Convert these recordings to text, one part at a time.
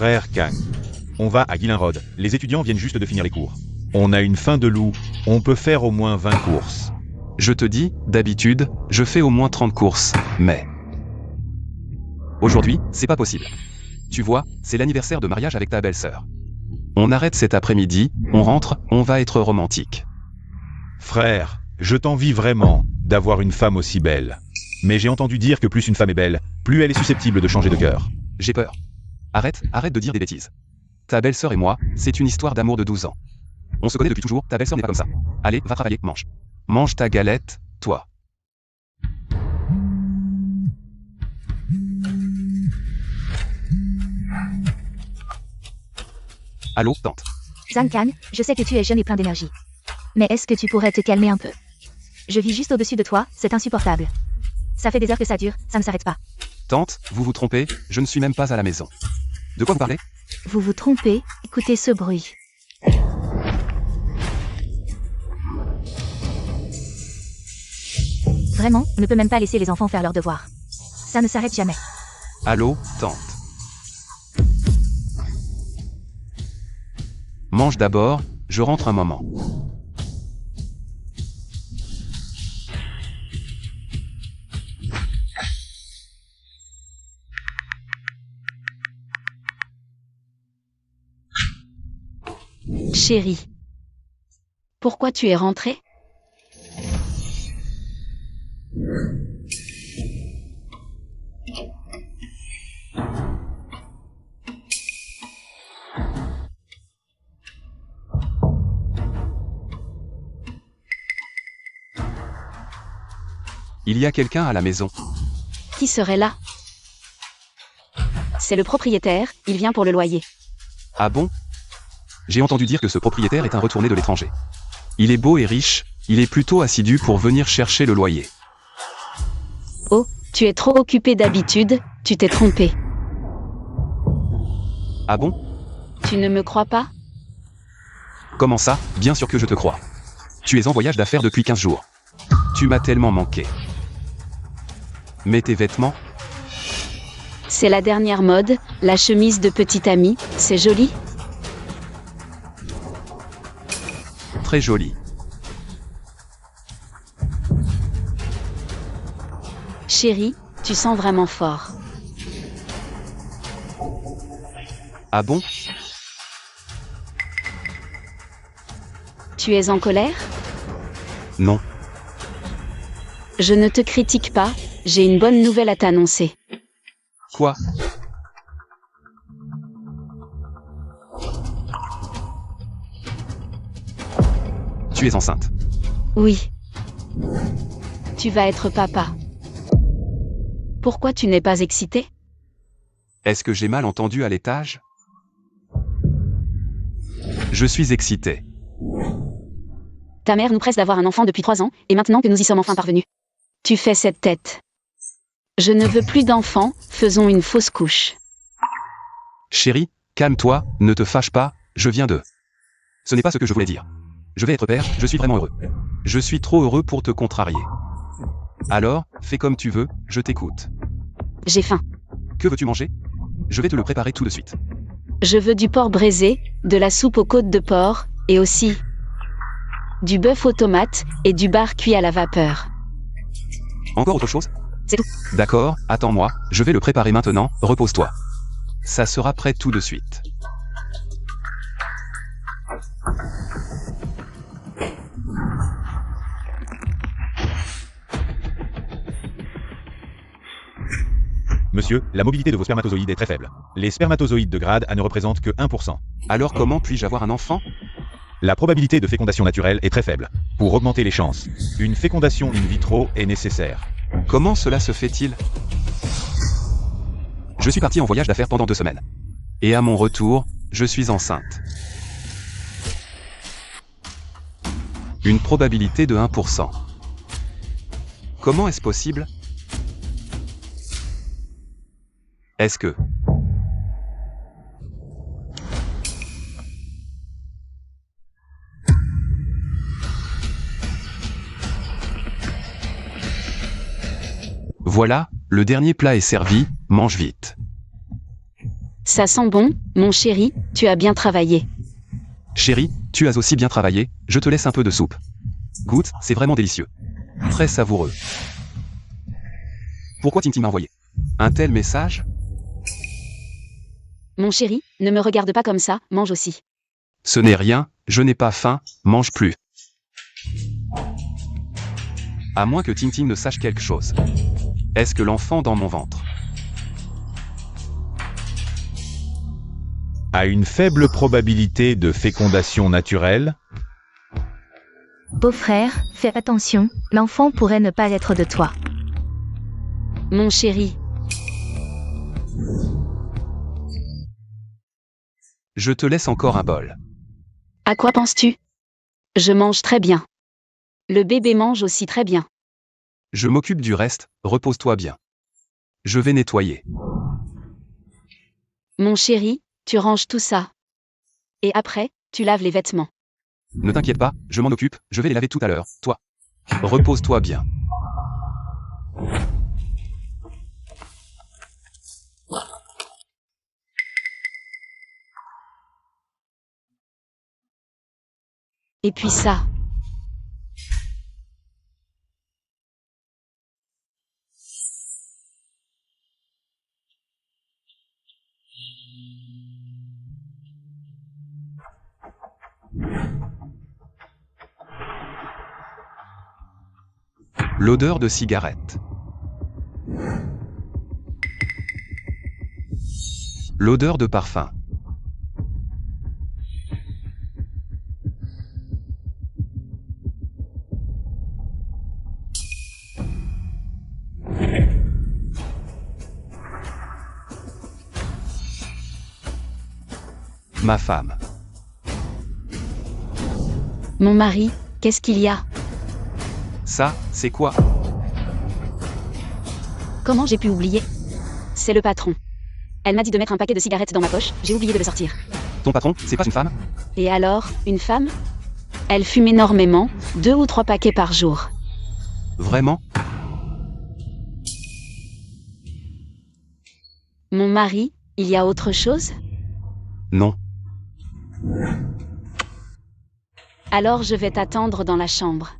Frère Kang. On va à Gillinrod, les étudiants viennent juste de finir les cours. On a une faim de loup, on peut faire au moins 20 courses. Je te dis, d'habitude, je fais au moins 30 courses, mais... Aujourd'hui, c'est pas possible. Tu vois, c'est l'anniversaire de mariage avec ta belle-sœur. On arrête cet après-midi, on rentre, on va être romantique. Frère, je t'envie vraiment d'avoir une femme aussi belle. Mais j'ai entendu dire que plus une femme est belle, plus elle est susceptible de changer de cœur. J'ai peur. Arrête de dire des bêtises. Ta belle-sœur et moi, c'est une histoire d'amour de 12 ans. On se connaît depuis toujours, ta belle-sœur n'est pas comme ça. Allez, va travailler, mange. Mange ta galette, toi. Allô, tante. Zhang Kang, je sais que tu es jeune et plein d'énergie. Mais est-ce que tu pourrais te calmer un peu? Je vis juste au-dessus de toi, c'est insupportable. Ça fait des heures que ça dure, ça ne s'arrête pas. Tante, vous vous trompez, je ne suis même pas à la maison. De quoi vous parlez? Vous vous trompez, écoutez ce bruit. Vraiment, on ne peut même pas laisser les enfants faire leurs devoirs. Ça ne s'arrête jamais. Allô, tante. Mange d'abord, je rentre un moment. Chérie. Pourquoi tu es rentrée? Il y a quelqu'un à la maison. Qui serait là? C'est le propriétaire, il vient pour le loyer. Ah bon? J'ai entendu dire que ce propriétaire est un retourné de l'étranger. Il est beau et riche, il est plutôt assidu pour venir chercher le loyer. Oh, tu es trop occupé d'habitude, tu t'es trompé. Ah bon? Tu ne me crois pas? Comment ça? Bien sûr que je te crois. Tu es en voyage d'affaires depuis 15 jours. Tu m'as tellement manqué. Mais tes vêtements? C'est la dernière mode, la chemise de petite amie, c'est joli? Très joli. Chérie, tu sens vraiment fort. Ah bon? Tu es en colère? Non. Je ne te critique pas, j'ai une bonne nouvelle à t'annoncer. Quoi? Tu es enceinte. Oui. Tu vas être papa. Pourquoi tu n'es pas excité? Est-ce que j'ai mal entendu à l'étage? Je suis excité. Ta mère nous presse d'avoir un enfant depuis 3 ans, et maintenant que nous y sommes enfin parvenus. Tu fais cette tête. Je ne veux plus d'enfants, faisons une fausse couche. Chérie, calme-toi, ne te fâche pas, je viens de... Ce n'est pas ce que je voulais dire. Je vais être père, je suis vraiment heureux. Je suis trop heureux pour te contrarier. Alors, fais comme tu veux, je t'écoute. J'ai faim. Que veux-tu manger? Je vais te le préparer tout de suite. Je veux du porc braisé, de la soupe aux côtes de porc, et aussi du bœuf aux tomates, et du bar cuit à la vapeur. Encore autre chose? C'est tout. D'accord, attends-moi, je vais le préparer maintenant, repose-toi. Ça sera prêt tout de suite. Monsieur, la mobilité de vos spermatozoïdes est très faible. Les spermatozoïdes de grade A ne représentent que 1%. Alors comment puis-je avoir un enfant? La probabilité de fécondation naturelle est très faible. Pour augmenter les chances, une fécondation in vitro est nécessaire. Comment cela se fait-il? Je suis parti en voyage d'affaires pendant 2 semaines. Et à mon retour, je suis enceinte. Une probabilité de 1%. Comment est-ce possible? Est-ce que... Voilà, le dernier plat est servi, mange vite. Ça sent bon, mon chéri, tu as bien travaillé. Chérie, tu as aussi bien travaillé, je te laisse un peu de soupe. Goûte, c'est vraiment délicieux. Très savoureux. Pourquoi Tintin m'a envoyé un tel message? Mon chéri, ne me regarde pas comme ça, mange aussi. Ce n'est rien, je n'ai pas faim, mange plus. À moins que Tintin ne sache quelque chose. Est-ce que l'enfant dans mon ventre A une faible probabilité de fécondation naturelle? Beau-frère, fais attention, l'enfant pourrait ne pas être de toi. Mon chéri, Je te laisse encore un bol. à quoi penses-tu? Je mange très bien. Le bébé mange aussi très bien. Je m'occupe du reste, repose-toi bien. Je vais nettoyer. Mon chéri, tu ranges tout ça. Et après, tu laves les vêtements. Ne t'inquiète pas, je m'en occupe, je vais les laver tout à l'heure, toi. Repose-toi bien. Et puis ça. L'odeur de cigarette. L'odeur de parfum. Ma femme. Mon mari, qu'est-ce qu'il y a? Ça, c'est quoi? Comment j'ai pu oublier? C'est le patron. Elle m'a dit de mettre un paquet de cigarettes dans ma poche, j'ai oublié de le sortir. Ton patron, c'est pas une femme? Et alors, une femme? Elle fume énormément, 2 ou 3 paquets par jour. Vraiment? Mon mari, il y a autre chose? Non. Alors je vais t'attendre dans la chambre.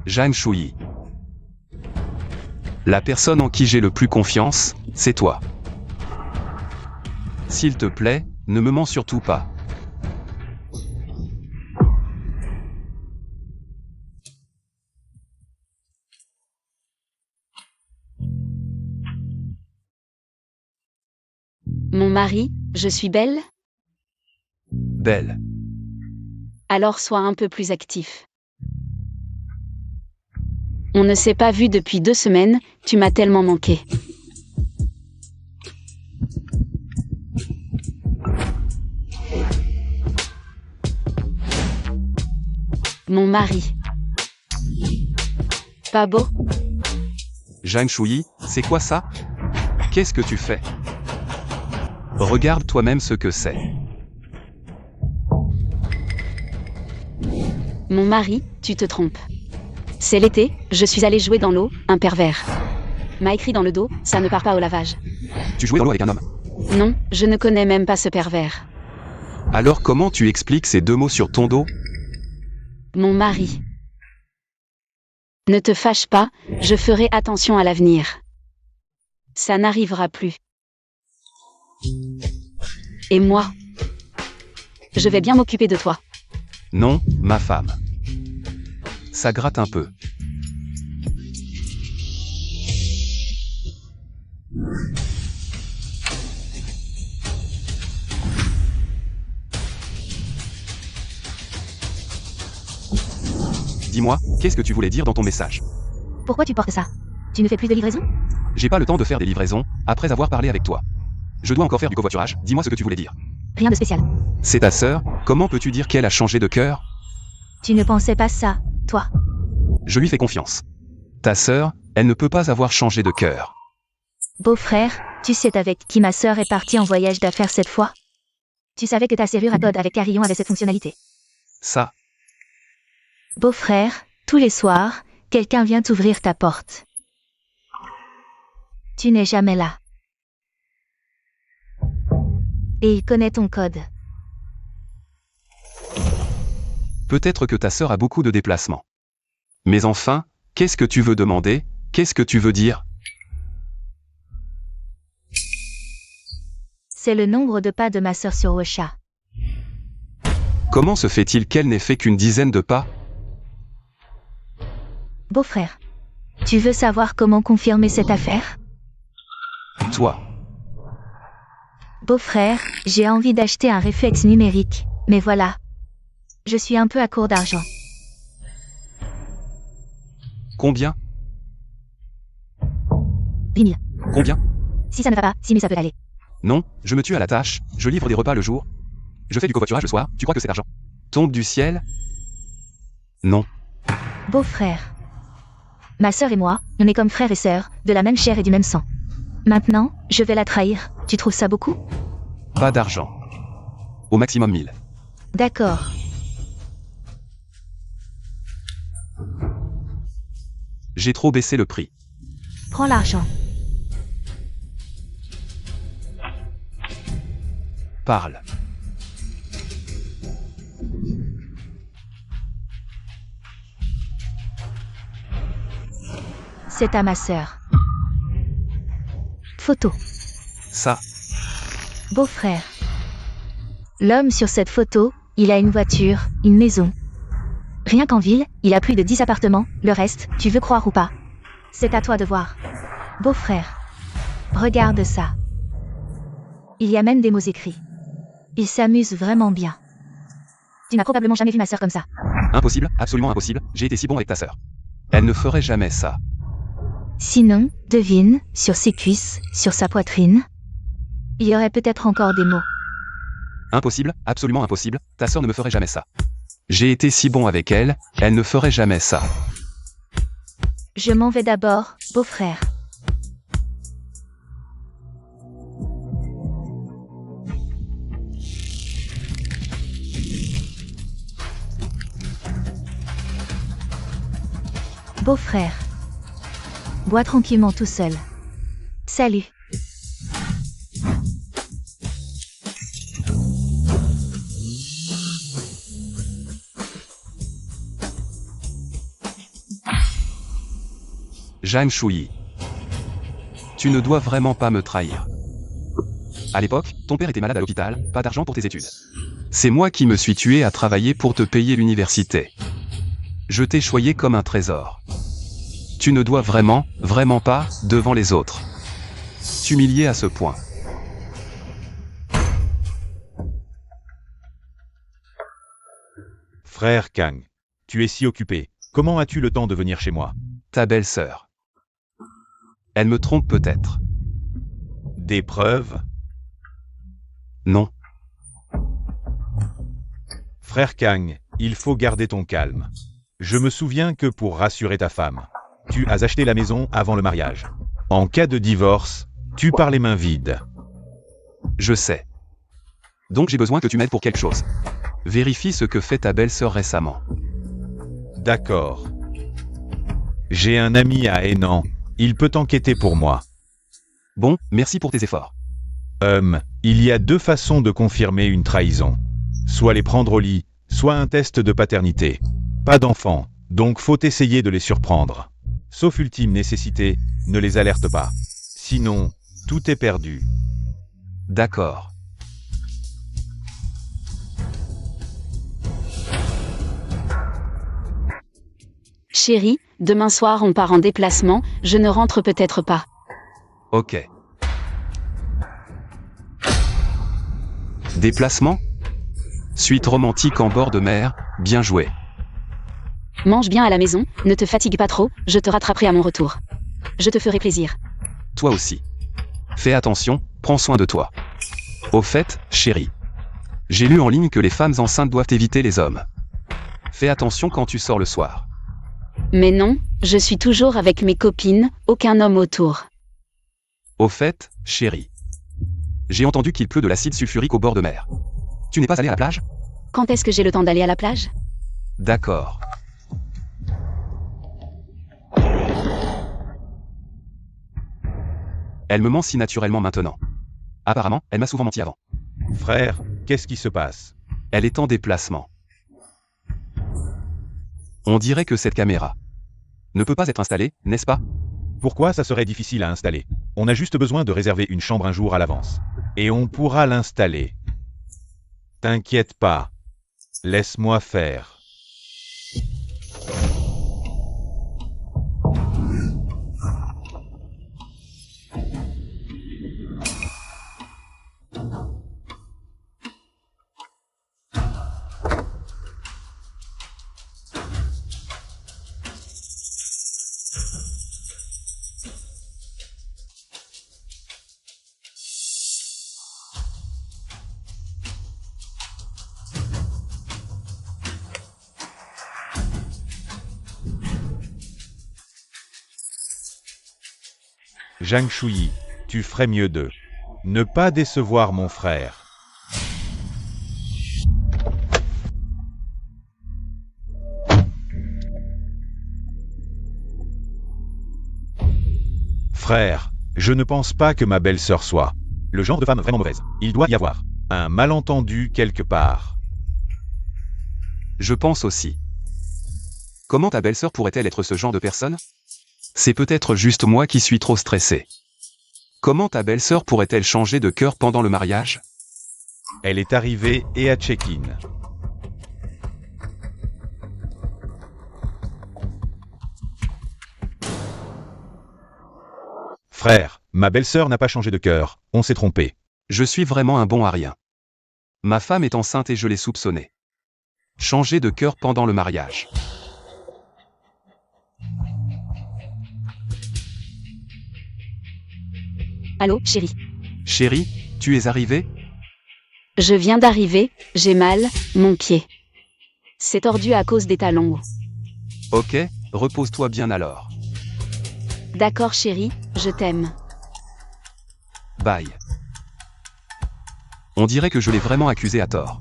Zhang Shuyi. La personne en qui j'ai le plus confiance, c'est toi. S'il te plaît, ne me mens surtout pas. Mon mari, je suis belle? Belle. Alors sois un peu plus actif. On ne s'est pas vu depuis 2 semaines, tu m'as tellement manqué. Mon mari. Pas beau? Zhang Shuyi, c'est quoi ça? Qu'est-ce que tu fais? Regarde toi-même ce que c'est. Mon mari, tu te trompes. C'est l'été, je suis allée jouer dans l'eau, un pervers m'a écrit dans le dos, ça ne part pas au lavage. Tu jouais dans l'eau avec un homme. Non, je ne connais même pas ce pervers. Alors comment tu expliques ces 2 mots sur ton dos? Mon mari. Ne te fâche pas, je ferai attention à l'avenir. Ça n'arrivera plus. Et moi? Je vais bien m'occuper de toi. Non, ma femme. Ça gratte un peu. Dis-moi, qu'est-ce que tu voulais dire dans ton message? Pourquoi tu portes ça? Tu ne fais plus de livraison? J'ai pas le temps de faire des livraisons, après avoir parlé avec toi. Je dois encore faire du covoiturage, dis-moi ce que tu voulais dire. Rien de spécial. C'est ta sœur, comment peux-tu dire qu'elle a changé de cœur? Tu ne pensais pas ça, toi. Je lui fais confiance. Ta sœur, elle ne peut pas avoir changé de cœur. Beau-frère, tu sais avec qui ma sœur est partie en voyage d'affaires cette fois? Tu savais que ta serrure à code avec carillon avait cette fonctionnalité. Ça, Beau-frère, tous les soirs, quelqu'un vient ouvrir ta porte. Tu n'es jamais là. Et il connaît ton code. peut-être que ta sœur a beaucoup de déplacements. Mais enfin, qu'est-ce que tu veux demander? Qu'est-ce que tu veux dire? C'est le nombre de pas de ma sœur sur Ocha. Comment se fait-il qu'elle n'ait fait qu'une dizaine de pas? Beau-frère, tu veux savoir comment confirmer cette affaire? Toi, Beau-frère, j'ai envie d'acheter un réflexe numérique, mais voilà. Je suis un peu à court d'argent. combien? 10 000. Combien? Si ça ne va pas, 6 000 ça peut aller. Non, je me tue à la tâche, je livre des repas le jour. Je fais du covoiturage le soir, tu crois que c'est argent? Tombe du ciel? Non. Beau-frère. Ma sœur et moi, on est comme frères et sœurs, de la même chair et du même sang. Maintenant, je vais la trahir. Tu trouves ça beaucoup? Pas d'argent. Au maximum 1000. D'accord. J'ai trop baissé le prix. Prends l'argent. Parle. C'est à ma sœur. Photo. Ça, Beau-frère. L'homme sur cette photo, il a une voiture, une maison. Rien qu'en ville, il a plus de 10 appartements, le reste, tu veux croire ou pas? C'est à toi de voir. Beau-frère. Regarde ça. Il y a même des mots écrits. Il s'amuse vraiment bien. Tu n'as probablement jamais vu ma sœur comme ça. impossible, absolument impossible, j'ai été si bon avec ta sœur. Elle ne ferait jamais ça. Sinon, devine, sur ses cuisses, sur sa poitrine. Il y aurait peut-être encore des mots. Impossible, absolument impossible, ta sœur ne me ferait jamais ça. J'ai été si bon avec elle, elle ne ferait jamais ça. Je m'en vais d'abord, beau-frère. Beau-frère. Bois tranquillement tout seul. Salut. Jeanne Chouilly. Tu ne dois vraiment pas me trahir. À l'époque, ton père était malade à l'hôpital, pas d'argent pour tes études. C'est moi qui me suis tué à travailler pour te payer l'université. Je t'ai choyé comme un trésor. Tu ne dois vraiment, vraiment pas, devant les autres, t'humilier à ce point. Frère Kang, tu es si occupé. Comment as-tu le temps de venir chez moi? Ta belle-sœur. Elle me trompe peut-être. Des preuves? Non. Frère Kang, il faut garder ton calme. Je me souviens que pour rassurer ta femme, tu as acheté la maison avant le mariage. En cas de divorce, tu pars les mains vides. Je sais. Donc j'ai besoin que tu m'aides pour quelque chose. Vérifie ce que fait ta belle-sœur récemment. D'accord. J'ai un ami à Hénan, il peut enquêter pour moi. Bon, merci pour tes efforts. Il y a deux façons de confirmer une trahison. Soit les prendre au lit, soit un test de paternité. Pas d'enfants, donc faut essayer de les surprendre. Sauf ultime nécessité, ne les alerte pas. Sinon, tout est perdu. D'accord. Chérie, demain soir on part en déplacement, je ne rentre peut-être pas. Ok. Déplacement? Suite romantique en bord de mer, bien joué. Mange bien à la maison, ne te fatigue pas trop, je te rattraperai à mon retour. Je te ferai plaisir. Toi aussi. Fais attention, prends soin de toi. Au fait, chérie. J'ai lu en ligne que les femmes enceintes doivent éviter les hommes. Fais attention quand tu sors le soir. Mais non, je suis toujours avec mes copines, aucun homme autour. Au fait, chérie. J'ai entendu qu'il pleut de l'acide sulfurique au bord de mer. Tu n'es pas allé à la plage? Quand est-ce que j'ai le temps d'aller à la plage? D'accord. Elle me ment si naturellement maintenant. Apparemment, elle m'a souvent menti avant. Frère, qu'est-ce qui se passe? Elle est en déplacement. On dirait que cette caméra ne peut pas être installée, n'est-ce pas? Pourquoi ça serait difficile à installer? On a juste besoin de réserver une chambre un jour à l'avance. Et on pourra l'installer. T'inquiète pas. Laisse-moi faire. Zhang Shuyi, tu ferais mieux de ne pas décevoir mon frère. Frère, je ne pense pas que ma belle-sœur soit le genre de femme vraiment mauvaise. Il doit y avoir un malentendu quelque part. Je pense aussi. Comment ta belle-sœur pourrait-elle être ce genre de personne? C'est peut-être juste moi qui suis trop stressé. Comment ta belle-sœur pourrait-elle changer de cœur pendant le mariage? Elle est arrivée et a check-in. Frère, ma belle-sœur n'a pas changé de cœur, on s'est trompé. Je suis vraiment un bon à rien. Ma femme est enceinte et je l'ai soupçonnée. Changer de cœur pendant le mariage. Allô, chérie? Chérie, tu es arrivée? Je viens d'arriver, j'ai mal, mon pied. C'est tordu à cause des talons. Ok, repose-toi bien alors. D'accord chérie, je t'aime. Bye. On dirait que je l'ai vraiment accusé à tort.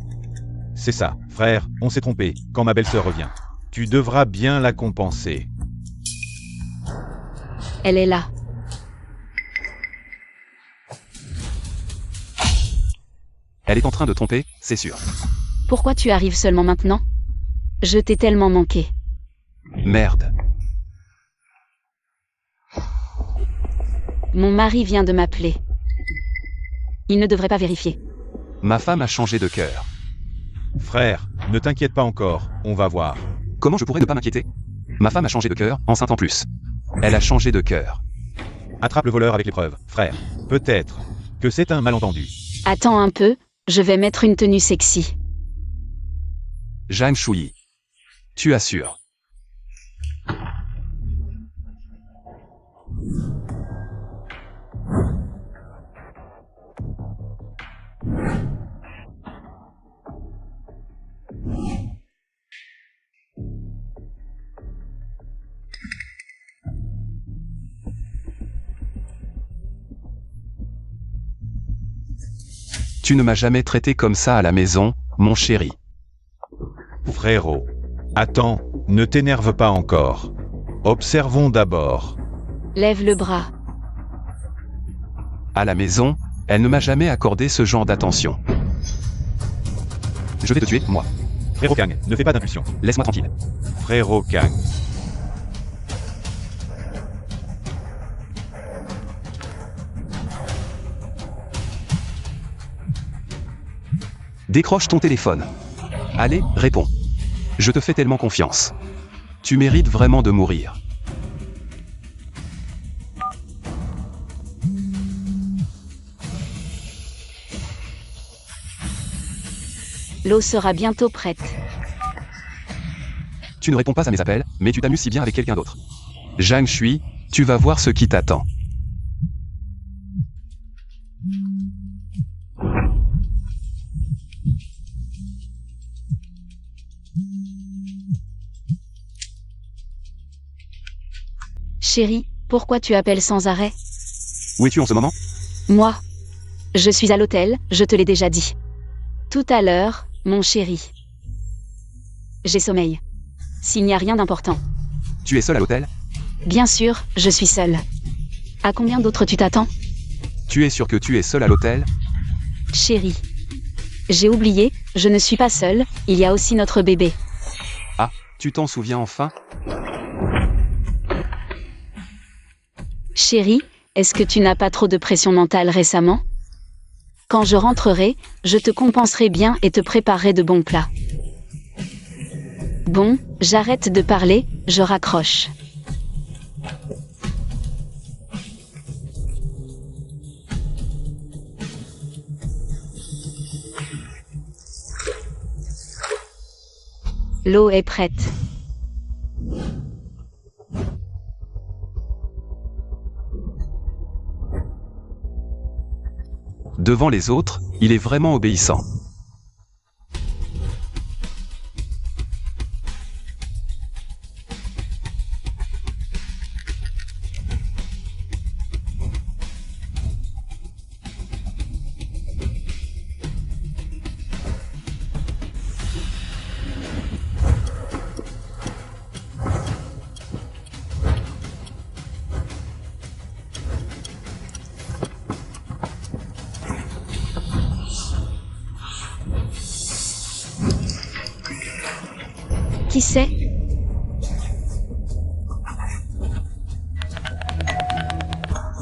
C'est ça, frère, on s'est trompé, quand ma belle-sœur revient. Tu devras bien la compenser. Elle est là. Elle est en train de tromper, c'est sûr. Pourquoi tu arrives seulement maintenant? Je t'ai tellement manqué. Merde. Mon mari vient de m'appeler. Il ne devrait pas vérifier. Ma femme a changé de cœur. Frère, ne t'inquiète pas encore, on va voir. Comment je pourrais ne pas m'inquiéter? Ma femme a changé de cœur, enceinte en plus. Elle a changé de cœur. Attrape le voleur avec les preuves, frère. Peut-être que c'est un malentendu. Attends un peu, je vais mettre une tenue sexy. Zhang Shuyi. Tu assures. Tu ne m'as jamais traité comme ça à la maison, mon chéri. Frérot. Attends, ne t'énerve pas encore. Observons d'abord. Lève le bras. À la maison, elle ne m'a jamais accordé ce genre d'attention. Je vais te tuer, moi. Frérot Kang, ne fais pas d'impulsion. Laisse-moi tranquille. Frérot Kang. Décroche ton téléphone. Allez, réponds. Je te fais tellement confiance. Tu mérites vraiment de mourir. L'eau sera bientôt prête. Tu ne réponds pas à mes appels, mais tu t'amuses si bien avec quelqu'un d'autre. Zhang Shuyi, tu vas voir ce qui t'attend. Chérie, pourquoi tu appelles sans arrêt? Où es-tu en ce moment? Moi. Je suis à l'hôtel, je te l'ai déjà dit. Tout à l'heure, mon chéri. J'ai sommeil. S'il n'y a rien d'important. Tu es seul à l'hôtel? Bien sûr, je suis seule. À combien d'autres tu t'attends? Tu es sûr que tu es seul à l'hôtel? Chérie. J'ai oublié, je ne suis pas seule, il y a aussi notre bébé. Ah, tu t'en souviens enfin? Chérie, est-ce que tu n'as pas trop de pression mentale récemment? Quand je rentrerai, je te compenserai bien et te préparerai de bons plats. Bon, j'arrête de parler, je raccroche. L'eau est prête. Devant les autres, il est vraiment obéissant. Qui c'est?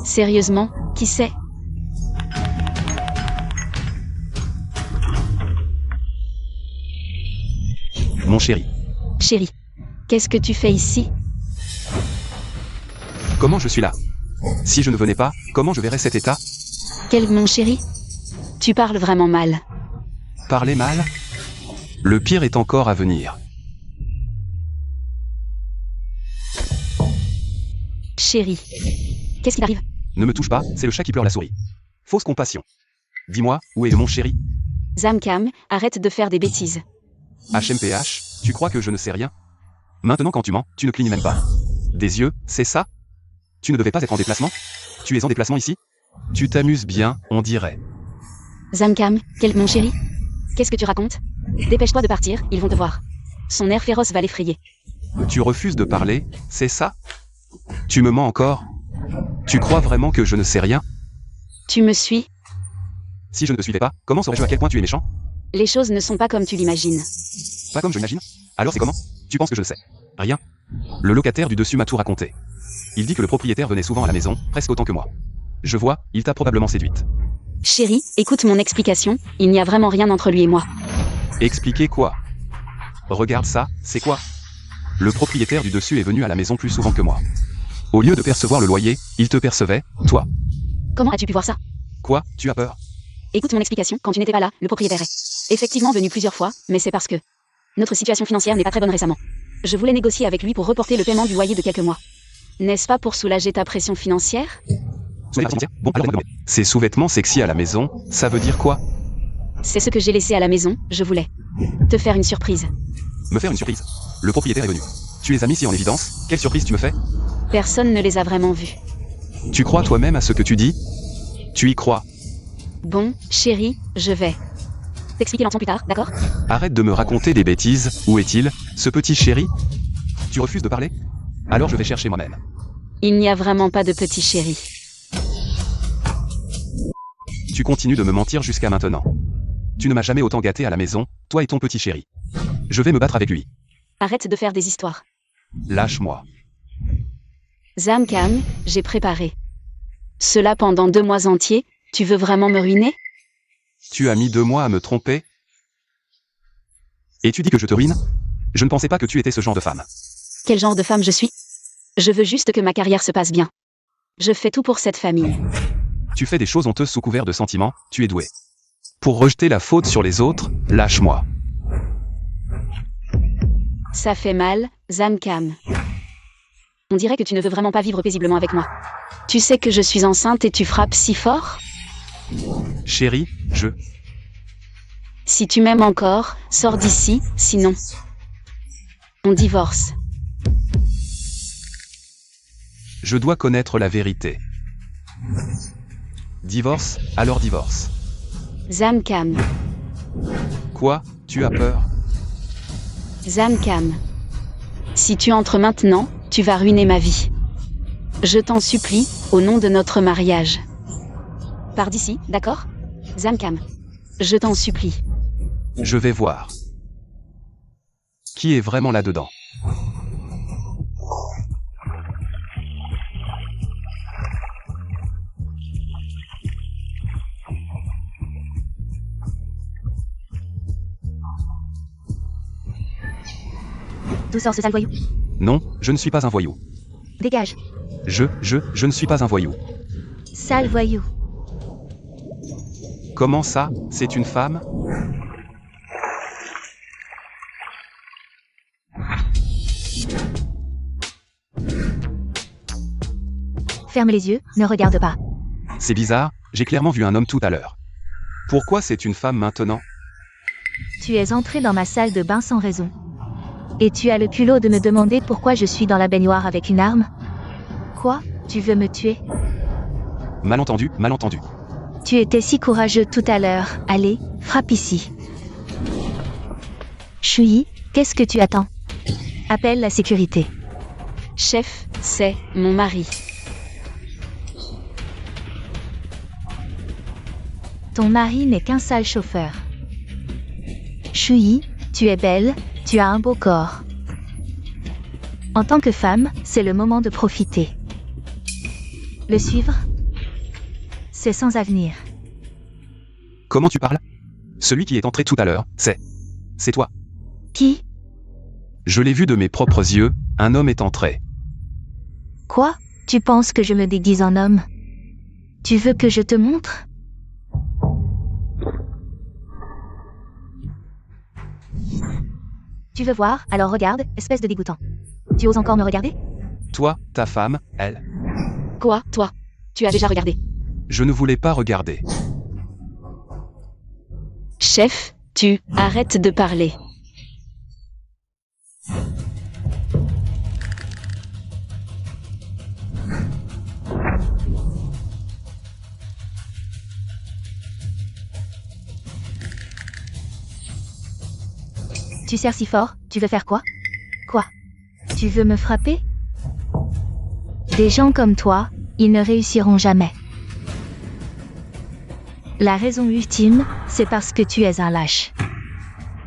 Sérieusement, qui c'est? Mon chéri. Chérie. Qu'est-ce que tu fais ici? Comment je suis là? Si je ne venais pas, comment je verrais cet état? Quel mon chéri? Tu parles vraiment mal. Parler mal? Le pire est encore à venir. Chérie. Qu'est-ce qui t'arrive? Ne me touche pas, c'est le chat qui pleure la souris. Fausse compassion. Dis-moi, où est mon chéri? Zamkam, arrête de faire des bêtises. HMPH, tu crois que je ne sais rien? Maintenant quand tu mens, tu ne clignes même pas. Des yeux, c'est ça? Tu ne devais pas être en déplacement? Tu es en déplacement ici? Tu t'amuses bien, on dirait. Zamkam, quel mon chéri? Qu'est-ce que tu racontes? Dépêche-toi de partir, ils vont te voir. Son air féroce va l'effrayer. Tu refuses de parler, c'est ça? Tu me mens encore? Tu crois vraiment que je ne sais rien? Tu me suis? Si je ne te suivais pas, comment saurais-je à quel point tu es méchant? Les choses ne sont pas comme tu l'imagines. Pas comme je l'imagine? Alors c'est comment? Tu penses que je le sais? Rien. Le locataire du dessus m'a tout raconté. Il dit que le propriétaire venait souvent à la maison, presque autant que moi. Je vois, il t'a probablement séduite. Chérie, écoute mon explication, il n'y a vraiment rien entre lui et moi. Expliquer quoi? Regarde ça, c'est quoi? Le propriétaire du dessus est venu à la maison plus souvent que moi. Au lieu de percevoir le loyer, il te percevait, toi. Comment as-tu pu voir ça? Quoi, tu as peur? Écoute mon explication, quand tu n'étais pas là, le propriétaire est effectivement venu plusieurs fois, mais c'est parce que notre situation financière n'est pas très bonne récemment. Je voulais négocier avec lui pour reporter le paiement du loyer de quelques mois. N'est-ce pas pour soulager ta pression financière? Bon, alors, ces sous-vêtements sexy à la maison, ça veut dire quoi? C'est ce que j'ai laissé à la maison, je voulais te faire une surprise. Me faire une surprise. Le propriétaire est venu. Tu les as mis si en évidence, quelle surprise tu me fais? Personne ne les a vraiment vus. Tu crois toi-même à ce que tu dis? Tu y crois? Bon, chérie, je vais t'expliquer l'ensemble plus tard, d'accord? Arrête de me raconter des bêtises, où est-il, ce petit chéri? Tu refuses de parler? Alors je vais chercher moi-même. Il n'y a vraiment pas de petit chéri. Tu continues de me mentir jusqu'à maintenant. Tu ne m'as jamais autant gâté à la maison, toi et ton petit chéri. Je vais me battre avec lui. Arrête de faire des histoires. Lâche-moi. Zamkam, j'ai préparé cela pendant 2 mois entiers, tu veux vraiment me ruiner? Tu as mis 2 mois à me tromper? Et tu dis que je te ruine? Je ne pensais pas que tu étais ce genre de femme. Quel genre de femme je suis? Je veux juste que ma carrière se passe bien. Je fais tout pour cette famille. Tu fais des choses honteuses sous couvert de sentiments, tu es doué. Pour rejeter la faute sur les autres, lâche-moi. Ça fait mal, Zamkam. On dirait que tu ne veux vraiment pas vivre paisiblement avec moi. Tu sais que je suis enceinte et tu frappes si fort? Chérie, Si tu m'aimes encore, sors d'ici, sinon on divorce. Je dois connaître la vérité. Divorce, alors divorce. Zamkam. Quoi, tu as peur? Zamkam. Si tu entres maintenant, tu vas ruiner ma vie. Je t'en supplie, au nom de notre mariage. Pars d'ici, d'accord? Zamkam. Je t'en supplie. Je vais voir. Qui est vraiment là-dedans? D'où sort ce sale voyou? Non, je ne suis pas un voyou. Dégage. Je ne suis pas un voyou. Sale voyou. Comment ça, c'est une femme? Ferme les yeux, ne regarde pas. C'est bizarre, j'ai clairement vu un homme tout à l'heure. Pourquoi c'est une femme maintenant? Tu es entré dans ma salle de bain sans raison. Et tu as le culot de me demander pourquoi je suis dans la baignoire avec une arme? Quoi? Tu veux me tuer? Malentendu, malentendu. Tu étais si courageux tout à l'heure. Allez, frappe ici. Shui, qu'est-ce que tu attends? Appelle la sécurité. Chef, c'est mon mari. Ton mari n'est qu'un sale chauffeur. Shui, tu es belle, tu as un beau corps. En tant que femme, c'est le moment de profiter. Le suivre? C'est sans avenir. Comment tu parles? Celui qui est entré tout à l'heure, c'est toi. Qui? Je l'ai vu de mes propres yeux, un homme est entré. Quoi? Tu penses que je me déguise en homme? Tu veux que je te montre? Tu veux voir? Alors regarde, espèce de dégoûtant. Tu oses encore me regarder? Toi, ta femme, elle. Quoi, toi? Tu as déjà regardé. Je ne voulais pas regarder. Chef, tu arrêtes de parler. Tu serres si fort, tu veux faire quoi? Quoi? Tu veux me frapper? Des gens comme toi, ils ne réussiront jamais. La raison ultime, c'est parce que tu es un lâche.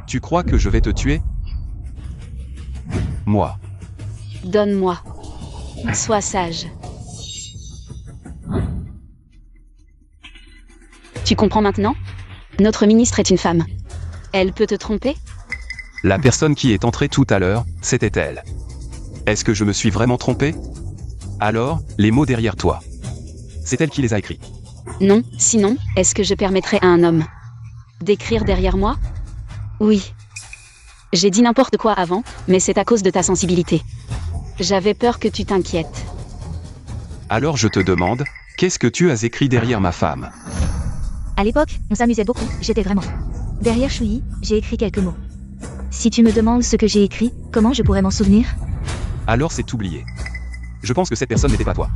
Tu crois que je vais te tuer? Moi. Donne-moi. Sois sage. Tu comprends maintenant? Notre ministre est une femme. Elle peut te tromper? La personne qui est entrée tout à l'heure, c'était elle. Est-ce que je me suis vraiment trompé? Alors, les mots derrière toi. C'est elle qui les a écrits. Non, sinon, est-ce que je permettrais à un homme d'écrire derrière moi? Oui. J'ai dit n'importe quoi avant, mais c'est à cause de ta sensibilité. J'avais peur que tu t'inquiètes. Alors je te demande, qu'est-ce que tu as écrit derrière ma femme? À l'époque, on s'amusait beaucoup, j'étais vraiment. Derrière Shui, j'ai écrit quelques mots. Si tu me demandes ce que j'ai écrit, comment je pourrais m'en souvenir? Alors c'est oublié. Je pense que cette personne n'était pas toi.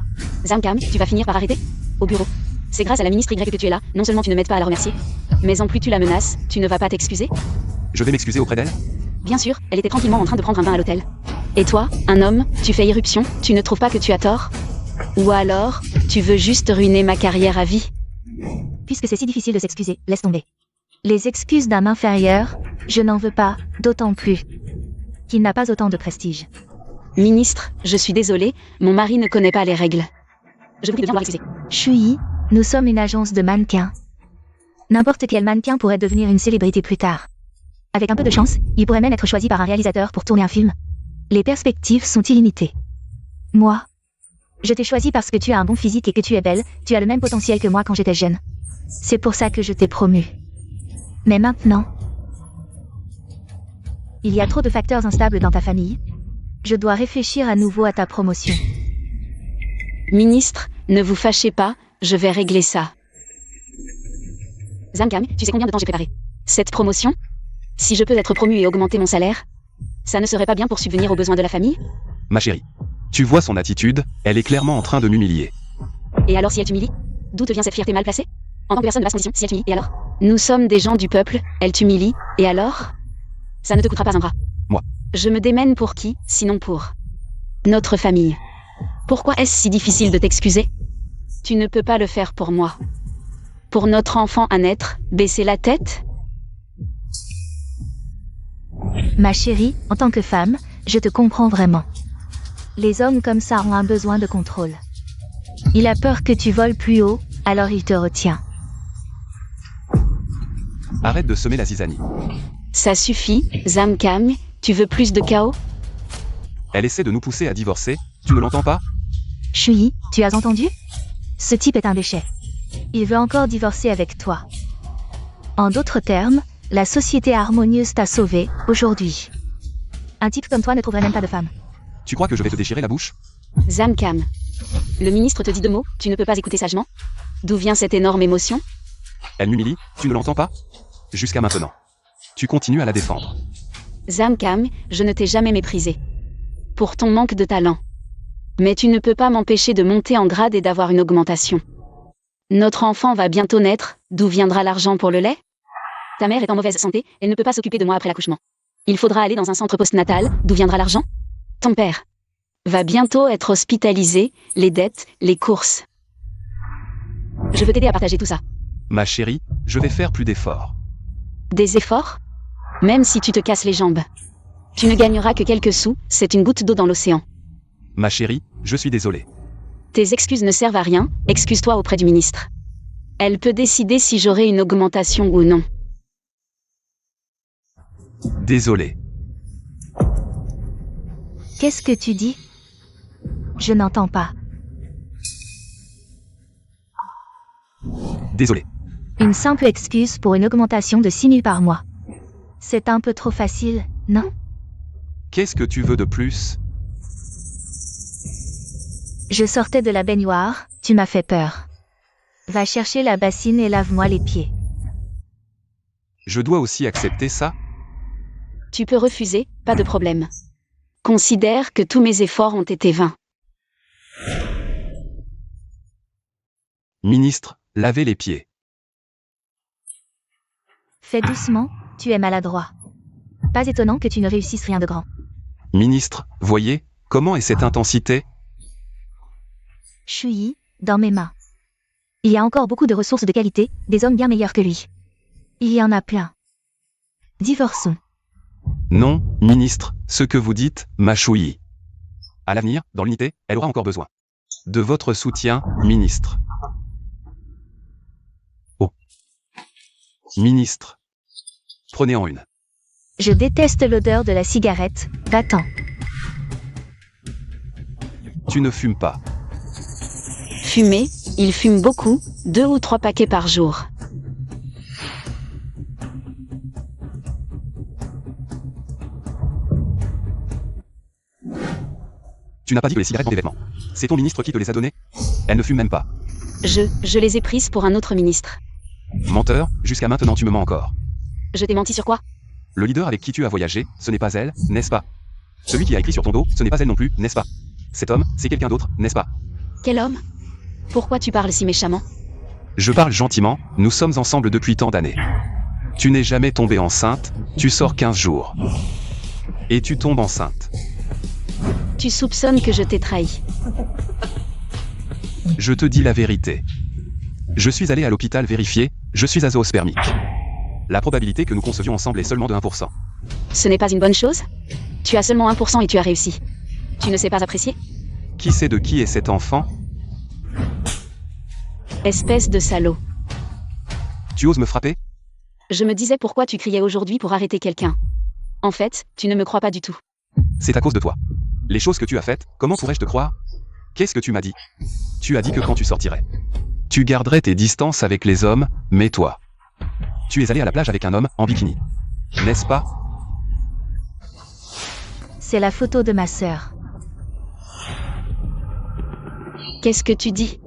Zamkam, tu vas finir par arrêter? Au bureau. C'est grâce à la ministre Y que tu es là, non seulement tu ne m'aides pas à la remercier, mais en plus tu la menaces, tu ne vas pas t'excuser? Je vais m'excuser auprès d'elle? Bien sûr, elle était tranquillement en train de prendre un bain à l'hôtel. Et toi, un homme, tu fais irruption, tu ne trouves pas que tu as tort? Ou alors, tu veux juste ruiner ma carrière à vie? Puisque c'est si difficile de s'excuser, laisse tomber. Les excuses d'un inférieur, je n'en veux pas, d'autant plus qu'il n'a pas autant de prestige. Ministre, je suis désolée, mon mari ne connaît pas les règles. Je vous prie de bien vouloir excuser. Shui, nous sommes une agence de mannequins. N'importe quel mannequin pourrait devenir une célébrité plus tard. Avec un peu de chance, il pourrait même être choisi par un réalisateur pour tourner un film. Les perspectives sont illimitées. Moi, je t'ai choisi parce que tu as un bon physique et que tu es belle, tu as le même potentiel que moi quand j'étais jeune. C'est pour ça que je t'ai promu. Mais maintenant, il y a trop de facteurs instables dans ta famille. Je dois réfléchir à nouveau à ta promotion. Ministre, ne vous fâchez pas, je vais régler ça. Zamkam, tu sais combien de temps j'ai préparé cette promotion? Si je peux être promu et augmenter mon salaire, ça ne serait pas bien pour subvenir aux besoins de la famille? Ma chérie. Tu vois son attitude, elle est clairement en train de m'humilier. Et alors si elle t'humilie? D'où te vient cette fierté mal placée? En tant que personne de basse condition, si elle t'humilie, et alors? Nous sommes des gens du peuple, elle t'humilie, et alors? Ça ne te coûtera pas un bras. Moi. Je me démène pour qui, sinon pour notre famille. Pourquoi est-ce si difficile de t'excuser? Tu ne peux pas le faire pour moi. Pour notre enfant à naître, baisser la tête? Ma chérie, en tant que femme, je te comprends vraiment. Les hommes comme ça ont un besoin de contrôle. Il a peur que tu voles plus haut, alors il te retient. Arrête de semer la zizanie. Ça suffit, Zamkam, tu veux plus de chaos? Elle essaie de nous pousser à divorcer, tu ne l'entends pas? Shui, tu as entendu? Ce type est un déchet. Il veut encore divorcer avec toi. En d'autres termes, la société harmonieuse t'a sauvé, aujourd'hui. Un type comme toi ne trouverait même pas de femme. Tu crois que je vais te déchirer la bouche? Zamkam. Le ministre te dit 2 mots, tu ne peux pas écouter sagement? D'où vient cette énorme émotion? Elle m'humilie, tu ne l'entends pas? Jusqu'à maintenant. Tu continues à la défendre. Zamkam, je ne t'ai jamais méprisé. Pour ton manque de talent. Mais tu ne peux pas m'empêcher de monter en grade et d'avoir une augmentation. Notre enfant va bientôt naître, d'où viendra l'argent pour le lait? Ta mère est en mauvaise santé, elle ne peut pas s'occuper de moi après l'accouchement. Il faudra aller dans un centre postnatal, d'où viendra l'argent? Ton père va bientôt être hospitalisé, les dettes, les courses. Je veux t'aider à partager tout ça. Ma chérie, je vais faire plus d'efforts. Des efforts? Même si tu te casses les jambes. Tu ne gagneras que quelques sous, c'est une goutte d'eau dans l'océan. Ma chérie, je suis désolé. Tes excuses ne servent à rien, excuse-toi auprès du ministre. Elle peut décider si j'aurai une augmentation ou non. Désolé. Qu'est-ce que tu dis? Je n'entends pas. Désolé. Une simple excuse pour une augmentation de 6 000 par mois. C'est un peu trop facile, non? Qu'est-ce que tu veux de plus? Je sortais de la baignoire, tu m'as fait peur. Va chercher la bassine et lave-moi les pieds. Je dois aussi accepter ça? Tu peux refuser, pas de problème. Considère que tous mes efforts ont été vains. Ministre, lavez les pieds. Fais doucement, tu es maladroit. Pas étonnant que tu ne réussisses rien de grand. Ministre, voyez, comment est cette intensité? Shui, dans mes mains. Il y a encore beaucoup de ressources de qualité, des hommes bien meilleurs que lui. Il y en a plein. Divorçons. Non, ministre, ce que vous dites, ma chouille. À l'avenir, dans l'unité, elle aura encore besoin de votre soutien, ministre. Oh. Ministre. Prenez-en une. Je déteste l'odeur de la cigarette, va-t'en. Tu ne fumes pas. Fumer, il fume beaucoup, 2 ou 3 paquets par jour. Tu n'as pas dit que les cigarettes dans des vêtements. C'est ton ministre qui te les a données? Elle ne fume même pas. Je les ai prises pour un autre ministre. Menteur, jusqu'à maintenant tu me mens encore. Je t'ai menti sur quoi? Le leader avec qui tu as voyagé, ce n'est pas elle, n'est-ce pas? Celui qui a écrit sur ton dos, ce n'est pas elle non plus, n'est-ce pas? Cet homme, c'est quelqu'un d'autre, n'est-ce pas? Quel homme? Pourquoi tu parles si méchamment? Je parle gentiment, nous sommes ensemble depuis tant d'années. Tu n'es jamais tombée enceinte, tu sors 15 jours. Et tu tombes enceinte. Tu soupçonnes que je t'ai trahi. Je te dis la vérité. Je suis allé à l'hôpital vérifier, je suis azoospermique. La probabilité que nous concevions ensemble est seulement de 1%. Ce n'est pas une bonne chose? Tu as seulement 1% et tu as réussi. Tu ne sais pas apprécier? Qui sait de qui est cet enfant? Espèce de salaud. Tu oses me frapper? Je me disais pourquoi tu criais aujourd'hui pour arrêter quelqu'un. En fait, tu ne me crois pas du tout. C'est à cause de toi. Les choses que tu as faites, comment pourrais-je te croire? Qu'est-ce que tu m'as dit? Tu as dit que quand tu sortirais, tu garderais tes distances avec les hommes, mais toi, tu es allé à la plage avec un homme en bikini. N'est-ce pas? C'est la photo de ma sœur. Qu'est-ce que tu dis?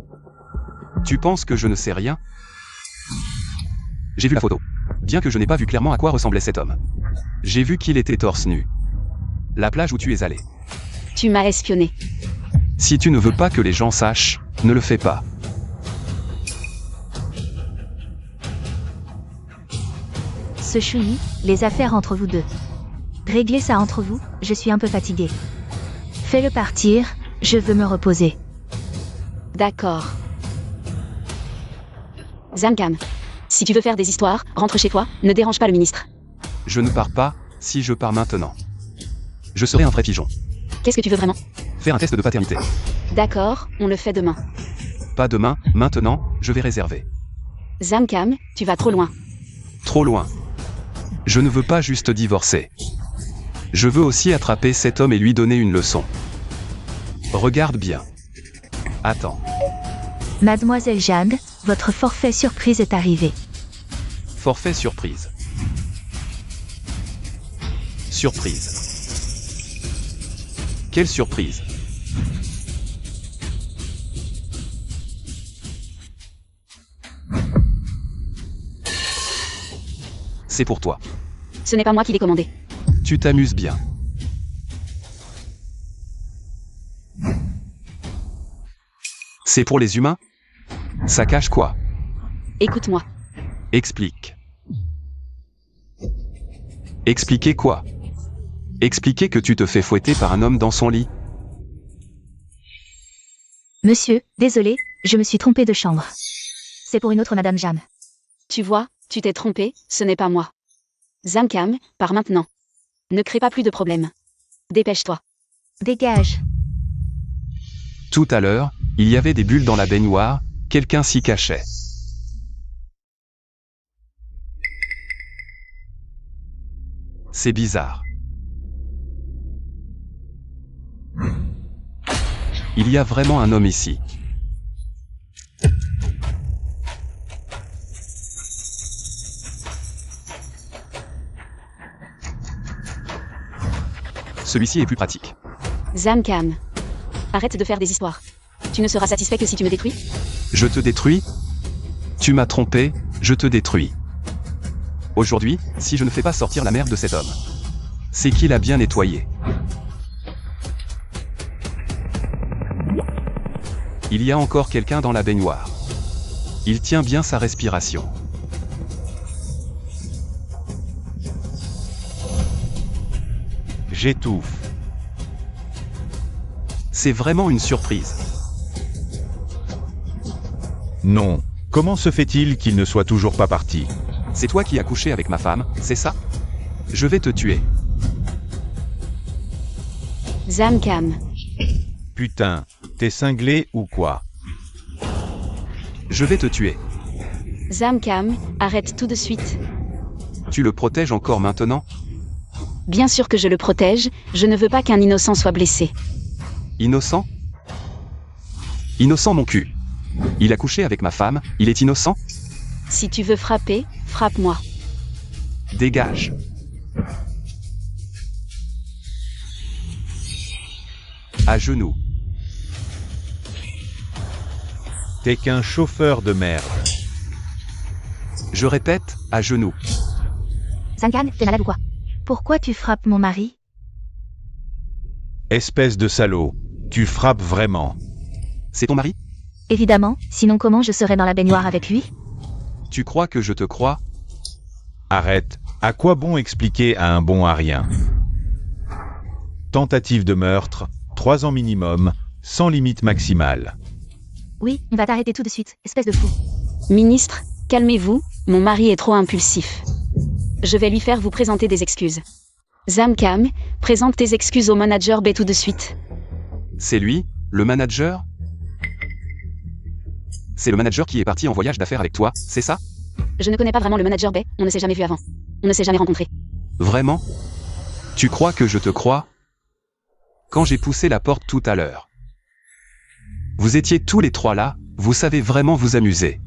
Tu penses que je ne sais rien? J'ai vu la photo. Bien que je n'ai pas vu clairement à quoi ressemblait cet homme. J'ai vu qu'il était torse nu. La plage où tu es allé. Tu m'as espionné. Si tu ne veux pas que les gens sachent, ne le fais pas. Ce Shui, les affaires entre vous deux. Réglez ça entre vous, je suis un peu fatiguée. Fais-le partir, je veux me reposer. D'accord. Zamcam. Si tu veux faire des histoires, rentre chez toi, ne dérange pas le ministre. Je ne pars pas, si je pars maintenant. Je serai un vrai pigeon. Qu'est-ce que tu veux vraiment? Faire un test de paternité. D'accord, on le fait demain. Pas demain, maintenant, je vais réserver. Zamcam, tu vas trop loin. Trop loin. Je ne veux pas juste divorcer. Je veux aussi attraper cet homme et lui donner une leçon. Regarde bien. Attends. Mademoiselle Jade, votre forfait surprise est arrivé. Forfait surprise. Surprise. Quelle surprise? C'est pour toi. Ce n'est pas moi qui l'ai commandé. Tu t'amuses bien. C'est pour les humains? Ça cache quoi? Écoute-moi. Explique. Expliquer quoi? Expliquer que tu te fais fouetter par un homme dans son lit? Monsieur, désolé, je me suis trompée de chambre. C'est pour une autre Madame Jam. Tu vois, tu t'es trompé, ce n'est pas moi. Zamcam, pars maintenant. Ne crée pas plus de problèmes. Dépêche-toi. Dégage. Tout à l'heure, il y avait des bulles dans la baignoire, quelqu'un s'y cachait. C'est bizarre. Il y a vraiment un homme ici. Celui-ci est plus pratique. Zamcam. Arrête de faire des histoires. Tu ne seras satisfait que si tu me détruis? Je te détruis? Tu m'as trompé, je te détruis. Aujourd'hui, si je ne fais pas sortir la merde de cet homme, c'est qu'il a bien nettoyé. Il y a encore quelqu'un dans la baignoire. Il tient bien sa respiration. J'étouffe. C'est vraiment une surprise. Non. Comment se fait-il qu'il ne soit toujours pas parti? C'est toi qui as couché avec ma femme, c'est ça? Je vais te tuer. Zamcam. Putain, t'es cinglé ou quoi? Je vais te tuer. Zamcam, arrête tout de suite. Tu le protèges encore maintenant? Bien sûr que je le protège, je ne veux pas qu'un innocent soit blessé. Innocent? Innocent mon cul. Il a couché avec ma femme, il est innocent? Si tu veux frapper, frappe-moi. Dégage. À genoux. T'es qu'un chauffeur de merde. Je répète, à genoux. Zamcam, t'es malade ou quoi? Pourquoi tu frappes mon mari? Espèce de salaud. Tu frappes vraiment. C'est ton mari? Évidemment, sinon comment je serais dans la baignoire avec lui? Tu crois que je te crois? Arrête. À quoi bon expliquer à un bon à rien? Tentative de meurtre, 3 ans minimum, sans limite maximale. Oui, on va t'arrêter tout de suite, espèce de fou. Ministre, calmez-vous, mon mari est trop impulsif. Je vais lui faire vous présenter des excuses. Zamcam, présente tes excuses au manager B tout de suite. C'est lui, le manager? C'est le manager qui est parti en voyage d'affaires avec toi, c'est ça? Je ne connais pas vraiment le manager B, on ne s'est jamais vu avant. On ne s'est jamais rencontré. Vraiment? Tu crois que je te crois? Quand j'ai poussé la porte tout à l'heure. Vous étiez tous les trois là, vous savez vraiment vous amuser.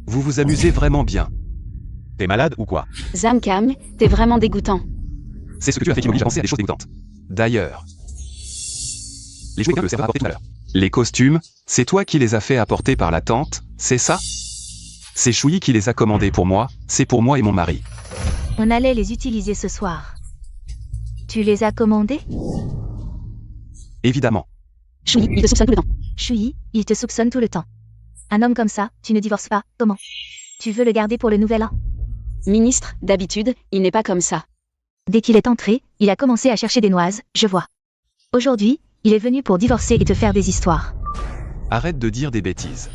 Vous vous amusez vraiment bien. T'es malade ou quoi? Zamcam, t'es vraiment dégoûtant. C'est ce que tu as fait qui m'oblige à penser à des choses dégoûtantes. D'ailleurs. Les jouets que le serveur a apportés tout à l'heure. Les costumes, c'est toi qui les as fait apporter par la tante, c'est ça? C'est Chouyi qui les a commandés pour moi, c'est pour moi et mon mari. On allait les utiliser ce soir. Tu les as commandés? Évidemment. Choui, il te soupçonne tout le temps. Choui, il te soupçonne tout le temps. Un homme comme ça, tu ne divorces pas, comment? Tu veux le garder pour le nouvel an? Ministre, d'habitude, il n'est pas comme ça. Dès qu'il est entré, il a commencé à chercher des noises, je vois. Aujourd'hui, il est venu pour divorcer et te faire des histoires. Arrête de dire des bêtises.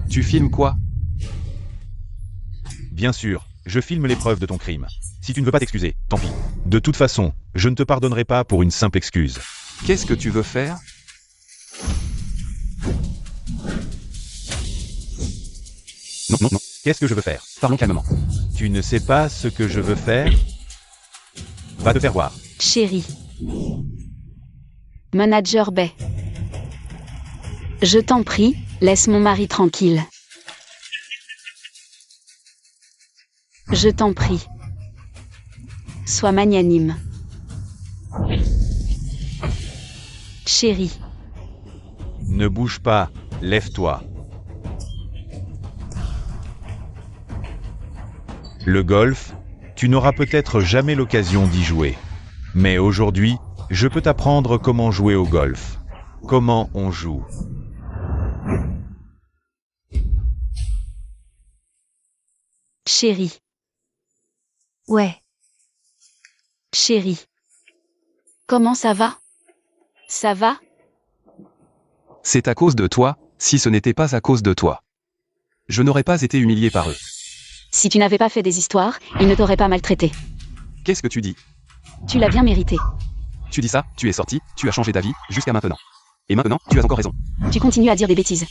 Tu filmes quoi? Bien sûr, je filme les preuves de ton crime. Si tu ne veux pas t'excuser, tant pis. De toute façon, je ne te pardonnerai pas pour une simple excuse. Qu'est-ce que tu veux faire? Non, non, non. Qu'est-ce que je veux faire? Parlons calmement. Tu ne sais pas ce que je veux faire? Va te faire voir. Chérie. Manager Bay. Je t'en prie, laisse mon mari tranquille. Je t'en prie. Sois magnanime. Chérie. Ne bouge pas, lève-toi. Le golf, tu n'auras peut-être jamais l'occasion d'y jouer. Mais aujourd'hui, je peux t'apprendre comment jouer au golf. Comment on joue. Chérie. Ouais. Chérie. Comment ça va? Ça va? C'est à cause de toi, si ce n'était pas à cause de toi. Je n'aurais pas été humilié par eux. Si tu n'avais pas fait des histoires, ils ne t'auraient pas maltraité. Qu'est-ce que tu dis? Tu l'as bien mérité. Tu dis ça, tu es sorti, tu as changé d'avis, jusqu'à maintenant. Et maintenant, tu as encore raison. Tu continues à dire des bêtises.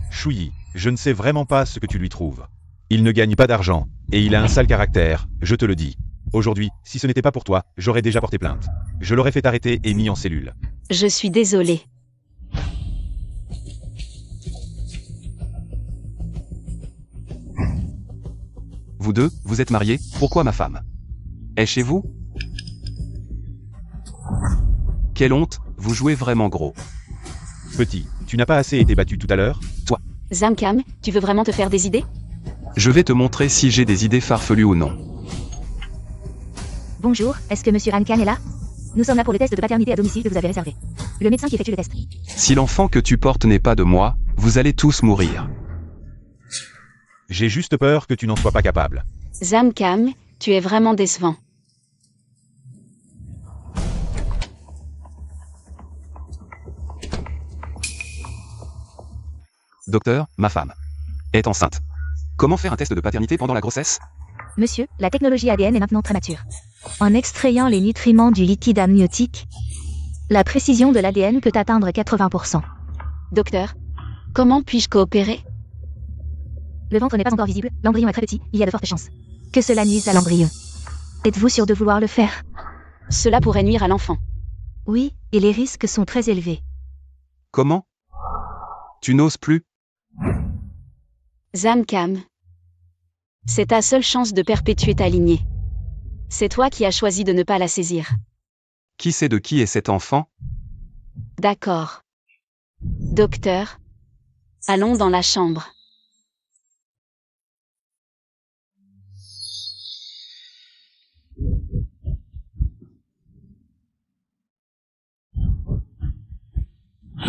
Chouyi, je ne sais vraiment pas ce que tu lui trouves. Il ne gagne pas d'argent, et il a un sale caractère, je te le dis. Aujourd'hui, si ce n'était pas pour toi, j'aurais déjà porté plainte. Je l'aurais fait arrêter et mis en cellule. Je suis désolée. Vous deux, vous êtes mariés, pourquoi ma femme est chez vous? Quelle honte, vous jouez vraiment gros. Petit, tu n'as pas assez été battu tout à l'heure? Zamkam, tu veux vraiment te faire des idées? Je vais te montrer si j'ai des idées farfelues ou non. Bonjour, est-ce que Monsieur Ankan est là? Nous sommes là pour le test de paternité à domicile que vous avez réservé. Le médecin qui effectue le test. Si l'enfant que tu portes n'est pas de moi, vous allez tous mourir. J'ai juste peur que tu n'en sois pas capable. Zamkam, tu es vraiment décevant. Docteur, ma femme est enceinte. Comment faire un test de paternité pendant la grossesse? Monsieur, la technologie ADN est maintenant très mature. En extrayant les nutriments du liquide amniotique, la précision de l'ADN peut atteindre 80%. Docteur, comment puis-je coopérer? Le ventre n'est pas encore visible, l'embryon est très petit, il y a de fortes chances que cela nuise à l'embryon. Êtes-vous sûr de vouloir le faire? Cela pourrait nuire à l'enfant. Oui, et les risques sont très élevés. Comment? Tu n'oses plus? Zamkam. C'est ta seule chance de perpétuer ta lignée. C'est toi qui as choisi de ne pas la saisir. Qui sait de qui est cet enfant? D'accord. Docteur. Allons dans la chambre.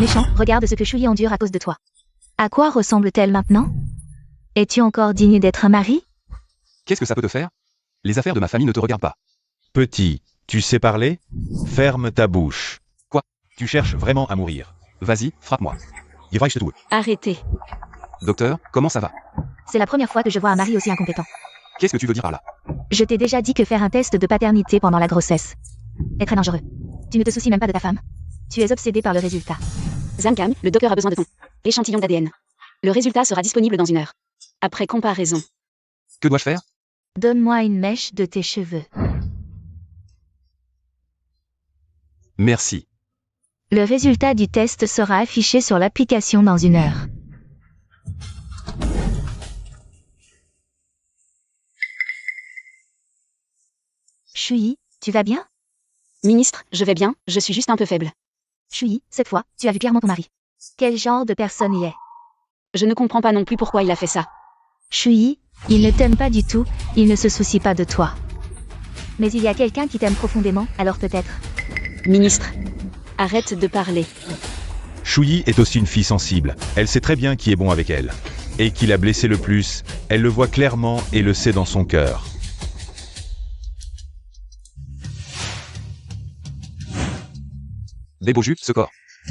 Méchant, regarde ce que Chouyi endure à cause de toi. À quoi ressemble-t-elle maintenant? Es-tu encore digne d'être un mari? Qu'est-ce que ça peut te faire? Les affaires de ma famille ne te regardent pas. Petit, tu sais parler? Ferme ta bouche. Quoi? Tu cherches vraiment à mourir. Vas-y, frappe-moi. Arrêtez. Docteur, comment ça va? C'est la première fois que je vois un mari aussi incompétent. Qu'est-ce que tu veux dire par là? Je t'ai déjà dit que faire un test de paternité pendant la grossesse est très dangereux. Tu ne te soucies même pas de ta femme. Tu es obsédé par le résultat. Zamkam, le docteur a besoin de ton échantillon d'ADN. Le résultat sera disponible dans 1 heure. Après comparaison. Que dois-je faire? Donne-moi une mèche de tes cheveux. Merci. Le résultat du test sera affiché sur l'application dans 1 heure. Chouyi, tu vas bien? Ministre, je vais bien, je suis juste un peu faible. Chouyi, cette fois, tu as vu clairement ton mari. Quel genre de personne il est? Je ne comprends pas non plus pourquoi il a fait ça. Chouyi, il ne t'aime pas du tout, il ne se soucie pas de toi. Mais il y a quelqu'un qui t'aime profondément, alors peut-être. Ministre, arrête de parler. Chouyi est aussi une fille sensible. Elle sait très bien qui est bon avec elle. Et qui l'a blessée le plus, elle le voit clairement et le sait dans son cœur. Des beaux jus, ce corps.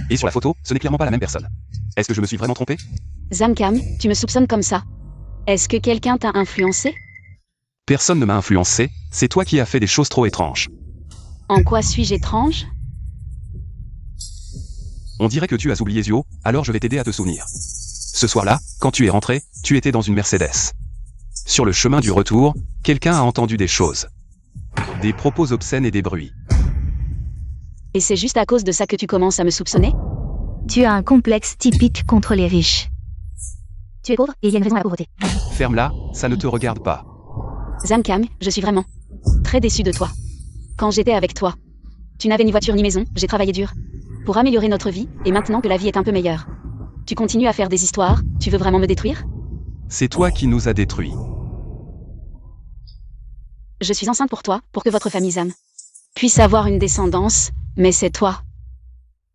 Et sur la photo, ce n'est clairement pas la même personne. Est-ce que je me suis vraiment trompé? Zamkam, tu me soupçonnes comme ça. Est-ce que quelqu'un t'a influencé? Personne ne m'a influencé, c'est toi qui as fait des choses trop étranges. En quoi suis-je étrange? On dirait que tu as oublié Zio, alors je vais t'aider à te souvenir. Ce soir-là, quand tu es rentré, tu étais dans une Mercedes. Sur le chemin du retour, quelqu'un a entendu des choses. Des propos obscènes et des bruits. Et c'est juste à cause de ça que tu commences à me soupçonner? Tu as un complexe typique contre les riches. Tu es pauvre et il y a une raison à la pauvreté. Ferme-la, ça ne te regarde pas. Zamkam, je suis vraiment très déçue de toi. Quand j'étais avec toi, tu n'avais ni voiture ni maison, j'ai travaillé dur pour améliorer notre vie, et maintenant que la vie est un peu meilleure, tu continues à faire des histoires, tu veux vraiment me détruire? C'est toi qui nous as détruits. Je suis enceinte pour toi, pour que votre famille Zam puisse avoir une descendance, mais c'est toi.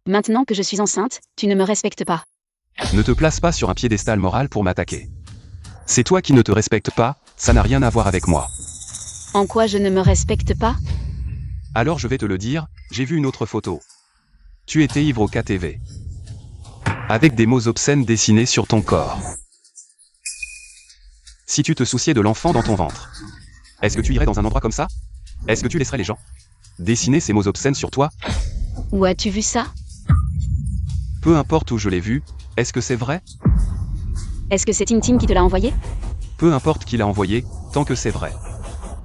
Maintenant que je suis enceinte, tu ne me respectes pas. Ne te place pas sur un piédestal moral pour m'attaquer. C'est toi qui ne te respectes pas, ça n'a rien à voir avec moi. En quoi je ne me respecte pas? Alors je vais te le dire, j'ai vu une autre photo. Tu étais ivre au KTV. Avec des mots obscènes dessinés sur ton corps. Si tu te souciais de l'enfant dans ton ventre, est-ce que tu irais dans un endroit comme ça? Est-ce que tu laisserais les gens dessiner ces mots obscènes sur toi? Où as-tu vu ça? Peu importe où je l'ai vu, est-ce que c'est vrai? Est-ce que c'est Tintin qui te l'a envoyé? Peu importe qui l'a envoyé, tant que c'est vrai.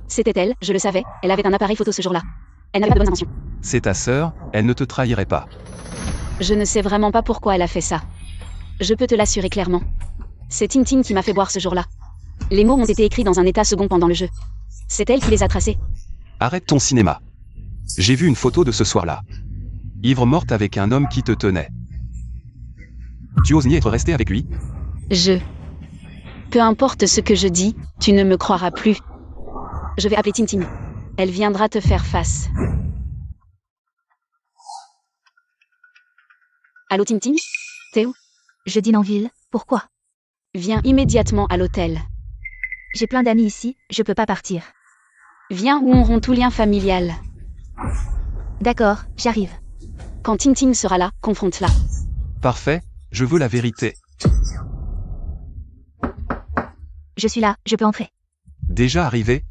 C'était elle, je le savais, elle avait un appareil photo ce jour-là. Elle n'avait pas de bonnes intentions. C'est ta sœur, elle ne te trahirait pas. Je ne sais vraiment pas pourquoi elle a fait ça. Je peux te l'assurer clairement. C'est Tintin qui m'a fait boire ce jour-là. Les mots ont été écrits dans un état second pendant le jeu. C'est elle qui les a tracés. Arrête ton cinéma. J'ai vu une photo de ce soir-là. Ivre morte avec un homme qui te tenait. Tu oses ni être resté avec lui? Peu importe ce que je dis, tu ne me croiras plus. Je vais appeler Tintin. Elle viendra te faire face. Allô Tintin? T'es où? Je dîne en ville, pourquoi? Viens immédiatement à l'hôtel. J'ai plein d'amis ici, je peux pas partir. Viens où on rompt tout lien familial. D'accord, j'arrive. Quand Tintin sera là, confronte-la. Parfait, je veux la vérité. Je suis là, je peux entrer. Déjà arrivé?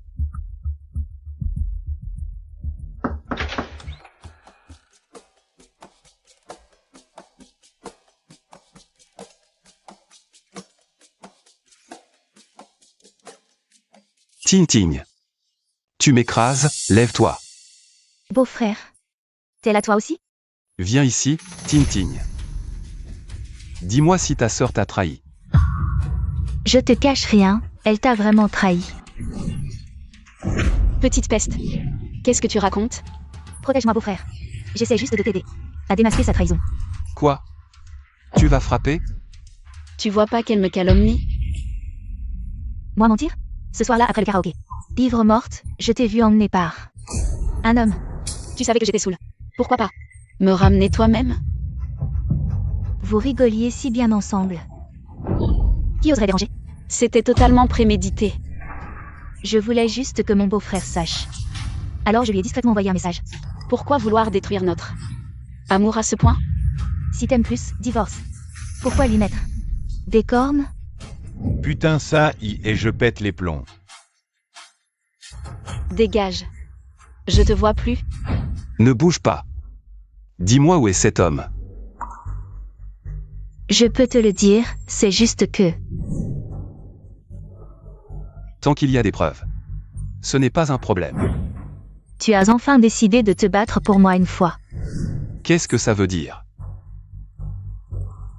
Tintin. Tu m'écrases, lève-toi. Beau-frère. T'es là toi aussi? Viens ici, Tintin. Dis-moi si ta sœur t'a trahi. Je te cache rien, elle t'a vraiment trahi. Petite peste. Qu'est-ce que tu racontes? Protège-moi beau-frère. J'essaie juste de t'aider. À démasquer sa trahison. Quoi? Tu vas frapper? Tu vois pas qu'elle me calomnie? Moi mentir? Ce soir-là après le karaoké. Ivre morte, je t'ai vu emmener par un homme. Tu savais que j'étais saoule. Pourquoi pas me ramener toi-même? Vous rigoliez si bien ensemble. Qui oserait déranger? C'était totalement prémédité. Je voulais juste que mon beau-frère sache. Alors je lui ai discrètement envoyé un message. Pourquoi vouloir détruire notre amour à ce point? Si t'aimes plus, divorce. Pourquoi lui mettre des cornes? Putain ça et je pète les plombs. Dégage. Je te vois plus. Ne bouge pas. Dis-moi où est cet homme. Je peux te le dire, c'est juste que... Tant qu'il y a des preuves. Ce n'est pas un problème. Tu as enfin décidé de te battre pour moi une fois. Qu'est-ce que ça veut dire?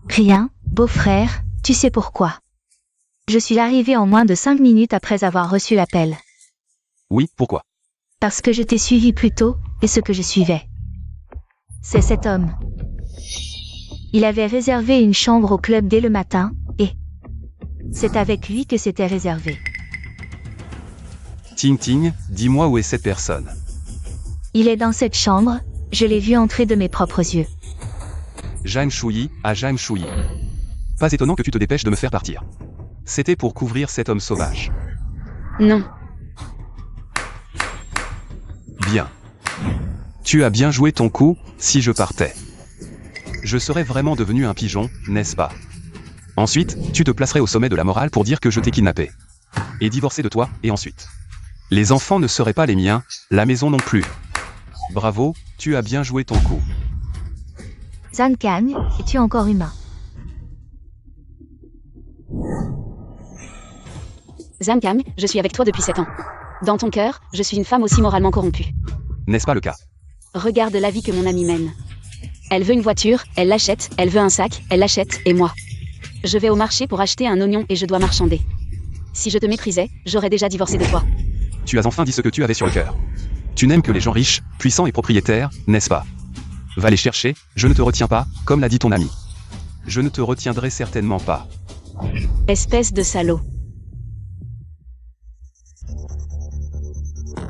Rien, beau-frère, tu sais pourquoi. Je suis arrivé en moins de 5 minutes après avoir reçu l'appel. Oui, pourquoi? Parce que je t'ai suivi plus tôt, et ce que je suivais. C'est cet homme. Il avait réservé une chambre au club dès le matin, et... c'est avec lui que c'était réservé. Tintin, dis-moi où est cette personne. Il est dans cette chambre, je l'ai vu entrer de mes propres yeux. Jeanne Chouilly, à Jeanne Chouilly. Pas étonnant que tu te dépêches de me faire partir. C'était pour couvrir cet homme sauvage. Non. Bien. Tu as bien joué ton coup, si je partais. je serais vraiment devenu un pigeon, n'est-ce pas? Ensuite, tu te placerais au sommet de la morale pour dire que je t'ai kidnappé. Et divorcé de toi, et ensuite. Les enfants ne seraient pas les miens, la maison non plus. Bravo, tu as bien joué ton coup. Zhang Kang, es-tu encore humain? Zhang Kang, je suis avec toi depuis 7 ans. Dans ton cœur, je suis une femme aussi moralement corrompue. N'est-ce pas le cas? Regarde la vie que mon amie mène. Elle veut une voiture, elle l'achète, elle veut un sac, elle l'achète, et moi. Je vais au marché pour acheter un oignon et je dois marchander. Si je te méprisais, j'aurais déjà divorcé de toi. Tu as enfin dit ce que tu avais sur le cœur. Tu n'aimes que les gens riches, puissants et propriétaires, n'est-ce pas? Va les chercher, je ne te retiens pas, comme l'a dit ton ami. Je ne te retiendrai certainement pas. Espèce de salaud.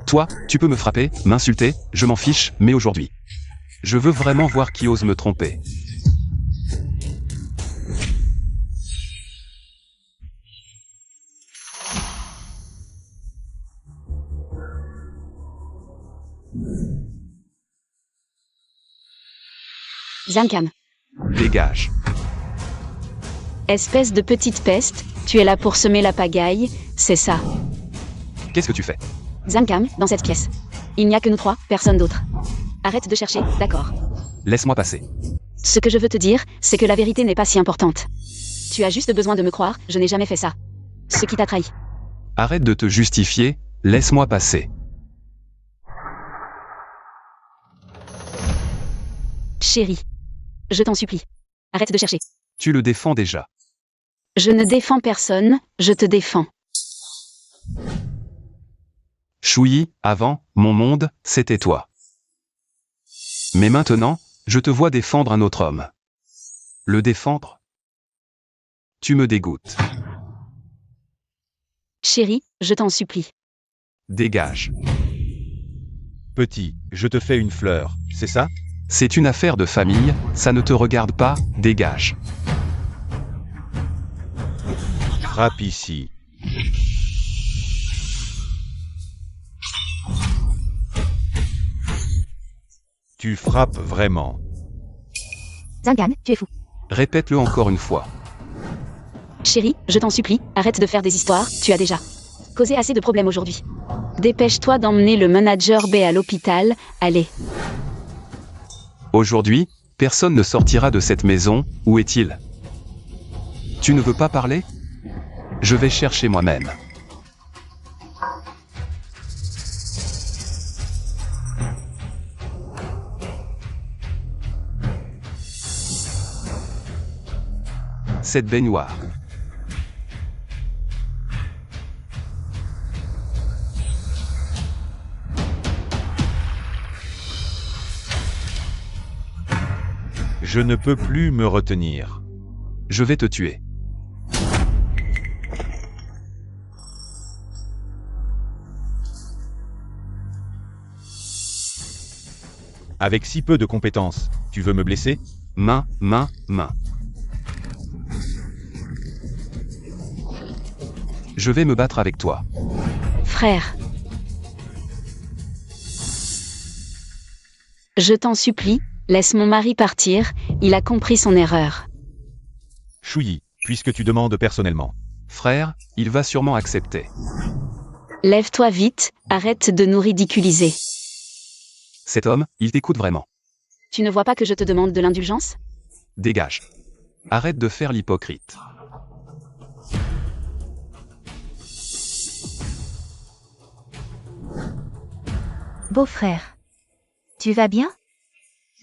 Toi, tu peux me frapper, m'insulter, je m'en fiche, mais aujourd'hui. Je veux vraiment voir qui ose me tromper. Zhang Kang. Dégage. Espèce de petite peste, tu es là pour semer la pagaille, c'est ça. Qu'est-ce que tu fais? Zhang Kang, dans cette pièce. Il n'y a que nous trois, personne d'autre. Arrête de chercher, d'accord. Laisse-moi passer. Ce que je veux te dire, c'est que la vérité n'est pas si importante. Tu as juste besoin de me croire, je n'ai jamais fait ça. Ce qui t'a trahi. Arrête de te justifier, laisse-moi passer. Chérie. Je t'en supplie. Arrête de chercher. Tu le défends déjà. Je ne défends personne, je te défends. Chouyi, avant, mon monde, c'était toi. Mais maintenant, je te vois défendre un autre homme. Le défendre? Tu me dégoûtes. Chérie, je t'en supplie. Dégage. Petit, je te fais une fleur, c'est ça? C'est une affaire de famille, ça ne te regarde pas, dégage. Frappe ici. Tu frappes vraiment. Zhang Kang, tu es fou. Répète-le encore une fois. Chérie, je t'en supplie, arrête de faire des histoires, tu as déjà causé assez de problèmes aujourd'hui. Dépêche-toi d'emmener le manager B à l'hôpital, allez. Aujourd'hui, personne ne sortira de cette maison, où est-il? Tu ne veux pas parler? Je vais chercher moi-même. Cette baignoire. Je ne peux plus me retenir. Je vais te tuer. Avec si peu de compétences, tu veux me blesser? Main. Je vais me battre avec toi. Frère. Je t'en supplie, laisse mon mari partir, il a compris son erreur. Chouyi, puisque tu demandes personnellement. Frère, il va sûrement accepter. Lève-toi vite, arrête de nous ridiculiser. Cet homme, il t'écoute vraiment. Tu ne vois pas que je te demande de l'indulgence? Dégage. Arrête de faire l'hypocrite. Beau-frère. Tu vas bien?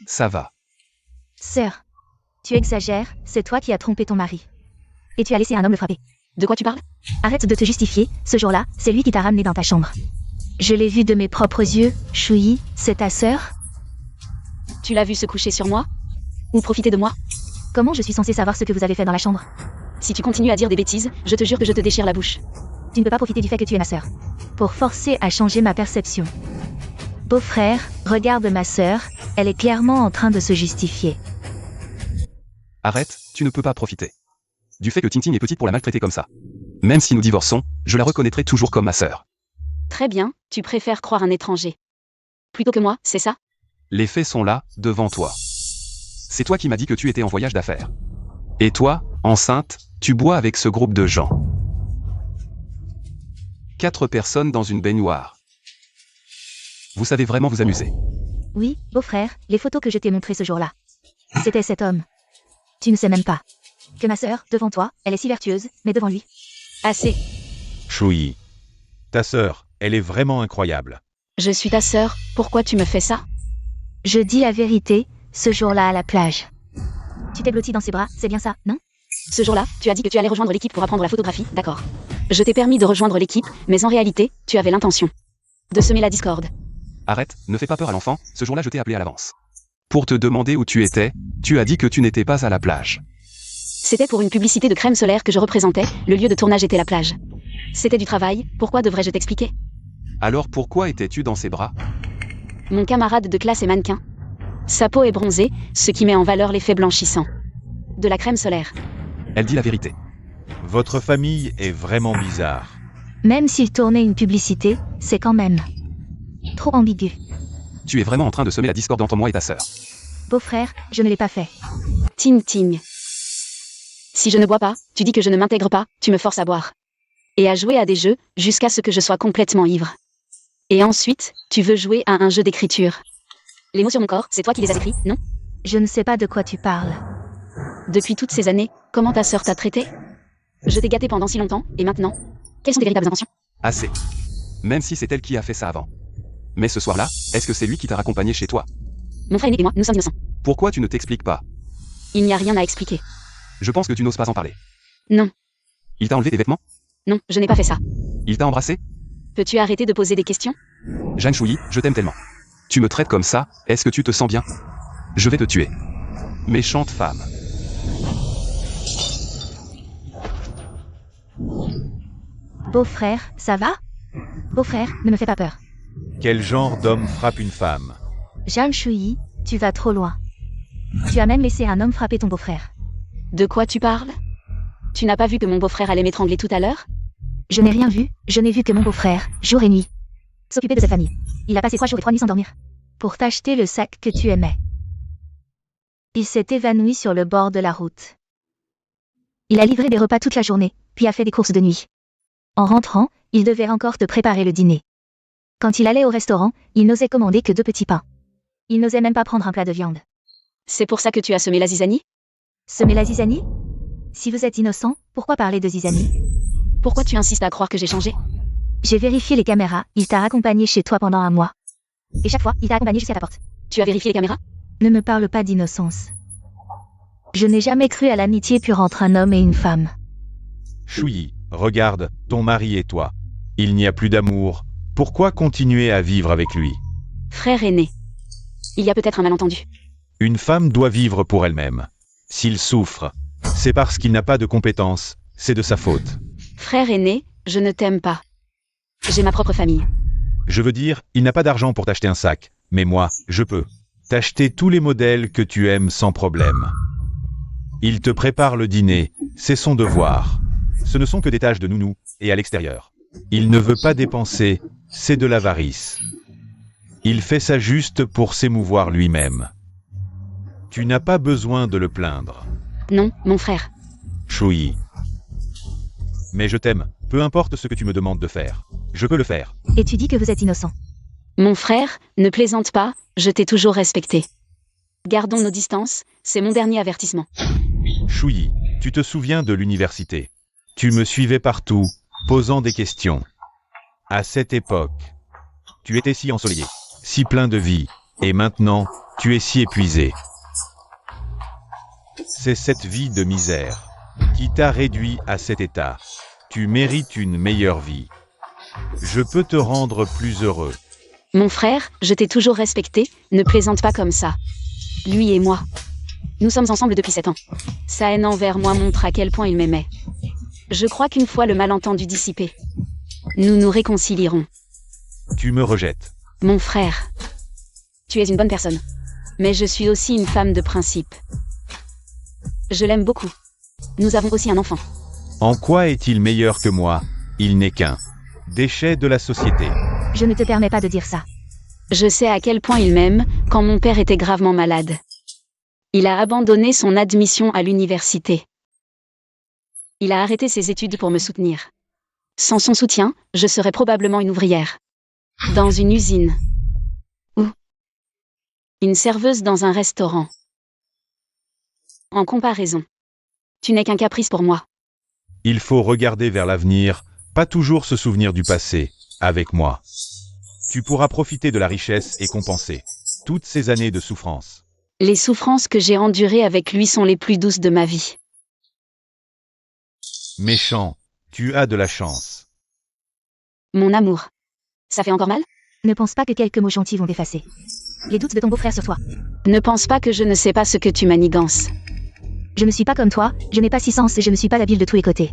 Ça va. Sœur. Tu exagères, c'est toi qui as trompé ton mari. Et tu as laissé un homme le frapper. De quoi tu parles? Arrête de te justifier, ce jour-là, c'est lui qui t'a ramené dans ta chambre. Je l'ai vu de mes propres yeux, Chouyi, c'est ta sœur? Tu l'as vu se coucher sur moi? Ou profiter de moi? Comment je suis censée savoir ce que vous avez fait dans la chambre? Si tu continues à dire des bêtises, je te jure que je te déchire la bouche. Tu ne peux pas profiter du fait que tu es ma sœur. Pour forcer à changer ma perception. Beau-frère, regarde ma sœur, elle est clairement en train de se justifier. Arrête, tu ne peux pas profiter. Du fait que Tintin est petite pour la maltraiter comme ça. Même si nous divorçons, je la reconnaîtrai toujours comme ma sœur. Très bien, tu préfères croire un étranger. Plutôt que moi, c'est ça? Les faits sont là, devant toi. C'est toi qui m'as dit que tu étais en voyage d'affaires. Et toi, enceinte, tu bois avec ce groupe de gens. 4 personnes dans une baignoire. Vous savez vraiment vous amuser. Oui, beau-frère, les photos que je t'ai montrées ce jour-là. C'était cet homme. Tu ne sais même pas. Que ma sœur, devant toi, elle est si vertueuse, mais devant lui. Assez. Shuyi. Ta sœur, elle est vraiment incroyable. Je suis ta sœur, pourquoi tu me fais ça? Je dis la vérité, ce jour-là à la plage. Tu t'es blotti dans ses bras, c'est bien ça, non? Ce jour-là, tu as dit que tu allais rejoindre l'équipe pour apprendre la photographie, d'accord. Je t'ai permis de rejoindre l'équipe, mais en réalité, tu avais l'intention de semer la discorde. Arrête, ne fais pas peur à l'enfant, ce jour-là je t'ai appelé à l'avance. Pour te demander où tu étais, tu as dit que tu n'étais pas à la plage. C'était pour une publicité de crème solaire que je représentais, le lieu de tournage était la plage. C'était du travail, pourquoi devrais-je t'expliquer? Alors pourquoi étais-tu dans ses bras? Mon camarade de classe est mannequin. Sa peau est bronzée, ce qui met en valeur l'effet blanchissant de la crème solaire. Elle dit la vérité. Votre famille est vraiment bizarre. Même s'il tournait une publicité, c'est quand même trop ambigu. Tu es vraiment en train de semer la discorde entre moi et ta sœur. Beau-frère, je ne l'ai pas fait. Ting ting. Si je ne bois pas, tu dis que je ne m'intègre pas, tu me forces à boire. Et à jouer à des jeux, jusqu'à ce que je sois complètement ivre. Et ensuite, tu veux jouer à un jeu d'écriture. Les mots sur mon corps, c'est toi qui les as écrits, non? Je ne sais pas de quoi tu parles. Depuis toutes ces années, comment ta sœur t'a traité? Je t'ai gâté pendant si longtemps, et maintenant? Quelles sont tes véritables intentions? Assez. Même si c'est elle qui a fait ça avant. Mais ce soir-là, est-ce que c'est lui qui t'a raccompagné chez toi? Mon frère aîné et moi, nous sommes innocents. Pourquoi tu ne t'expliques pas? Il n'y a rien à expliquer. Je pense que tu n'oses pas en parler. Non, Il t'a enlevé tes vêtements? non, je n'ai pas fait ça. Il t'a embrassé? Peux-tu arrêter de poser des questions? Jeanne Shuyi, je t'aime tellement. Tu me traites comme ça, est-ce que tu te sens bien? Je vais te tuer. Méchante femme. Beau-frère, ça va? Beau-frère, ne me fais pas peur. Quel genre d'homme frappe une femme? Jeanne Shuyi, tu vas trop loin. Tu as même laissé un homme frapper ton beau-frère. De quoi tu parles? Tu n'as pas vu que mon beau-frère allait m'étrangler tout à l'heure? Je n'ai rien vu, je n'ai vu que mon beau-frère, jour et nuit, s'occuper de sa famille. Il a passé 3 jours et 3 nuits sans dormir. Pour t'acheter le sac que tu aimais. Il s'est évanoui sur le bord de la route. Il a livré des repas toute la journée, puis a fait des courses de nuit. En rentrant, il devait encore te préparer le dîner. Quand il allait au restaurant, il n'osait commander que 2 petits pains. Il n'osait même pas prendre un plat de viande. C'est pour ça que tu as semé la zizanie? Semer la zizanie? Si vous êtes innocent, pourquoi parler de zizanie? Pourquoi tu insistes à croire que j'ai changé? J'ai vérifié les caméras, il t'a accompagné chez toi pendant 1 mois. Et chaque fois, il t'a accompagné jusqu'à ta porte. Tu as vérifié les caméras? Ne me parle pas d'innocence. Je n'ai jamais cru à l'amitié pure entre un homme et une femme. Shuyi, regarde, ton mari et toi. Il n'y a plus d'amour. Pourquoi continuer à vivre avec lui? Frère aîné. Il y a peut-être un malentendu. Une femme doit vivre pour elle-même. S'il souffre, c'est parce qu'il n'a pas de compétences, c'est de sa faute. Frère aîné, je ne t'aime pas. J'ai ma propre famille. Je veux dire, il n'a pas d'argent pour t'acheter un sac, mais moi, je peux. T'acheter tous les modèles que tu aimes sans problème. Il te prépare le dîner, c'est son devoir. Ce ne sont que des tâches de nounou, et à l'extérieur. Il ne veut pas dépenser, c'est de l'avarice. Il fait ça juste pour s'émouvoir lui-même. Tu n'as pas besoin de le plaindre. Non, mon frère. Shuyi. Mais je t'aime, peu importe ce que tu me demandes de faire. Je peux le faire. Et tu dis que vous êtes innocent. Mon frère, ne plaisante pas, je t'ai toujours respecté. Gardons nos distances, c'est mon dernier avertissement. Shuyi, tu te souviens de l'université. Tu me suivais partout, posant des questions. À cette époque, tu étais si ensoleillé, si plein de vie, et maintenant, tu es si épuisé. C'est cette vie de misère qui t'a réduit à cet état. Tu mérites une meilleure vie. Je peux te rendre plus heureux. Mon frère, je t'ai toujours respecté, ne plaisante pas comme ça. Lui et moi. Nous sommes ensemble depuis 7 ans. Sa haine envers moi montre à quel point il m'aimait. Je crois qu'une fois le malentendu dissipé, nous nous réconcilierons. Tu me rejettes. Mon frère, tu es une bonne personne. Mais je suis aussi une femme de principe. Je l'aime beaucoup. Nous avons aussi un enfant. En quoi est-il meilleur que moi? Il n'est qu'un déchet de la société. Je ne te permets pas de dire ça. Je sais à quel point il m'aime, quand mon père était gravement malade. Il a abandonné son admission à l'université. Il a arrêté ses études pour me soutenir. Sans son soutien, je serais probablement une ouvrière. Dans une usine. Ou une serveuse dans un restaurant. En comparaison, tu n'es qu'un caprice pour moi. Il faut regarder vers l'avenir, pas toujours se souvenir du passé, avec moi. Tu pourras profiter de la richesse et compenser toutes ces années de souffrance. Les souffrances que j'ai endurées avec lui sont les plus douces de ma vie. Méchant, tu as de la chance. Mon amour. Ça fait encore mal? Ne pense pas que quelques mots gentils vont t'effacer les doutes de ton beau-frère sur toi. Ne pense pas que je ne sais pas ce que tu manigances. Je ne suis pas comme toi, je n'ai pas 6 sens et je ne suis pas habile de tous les côtés.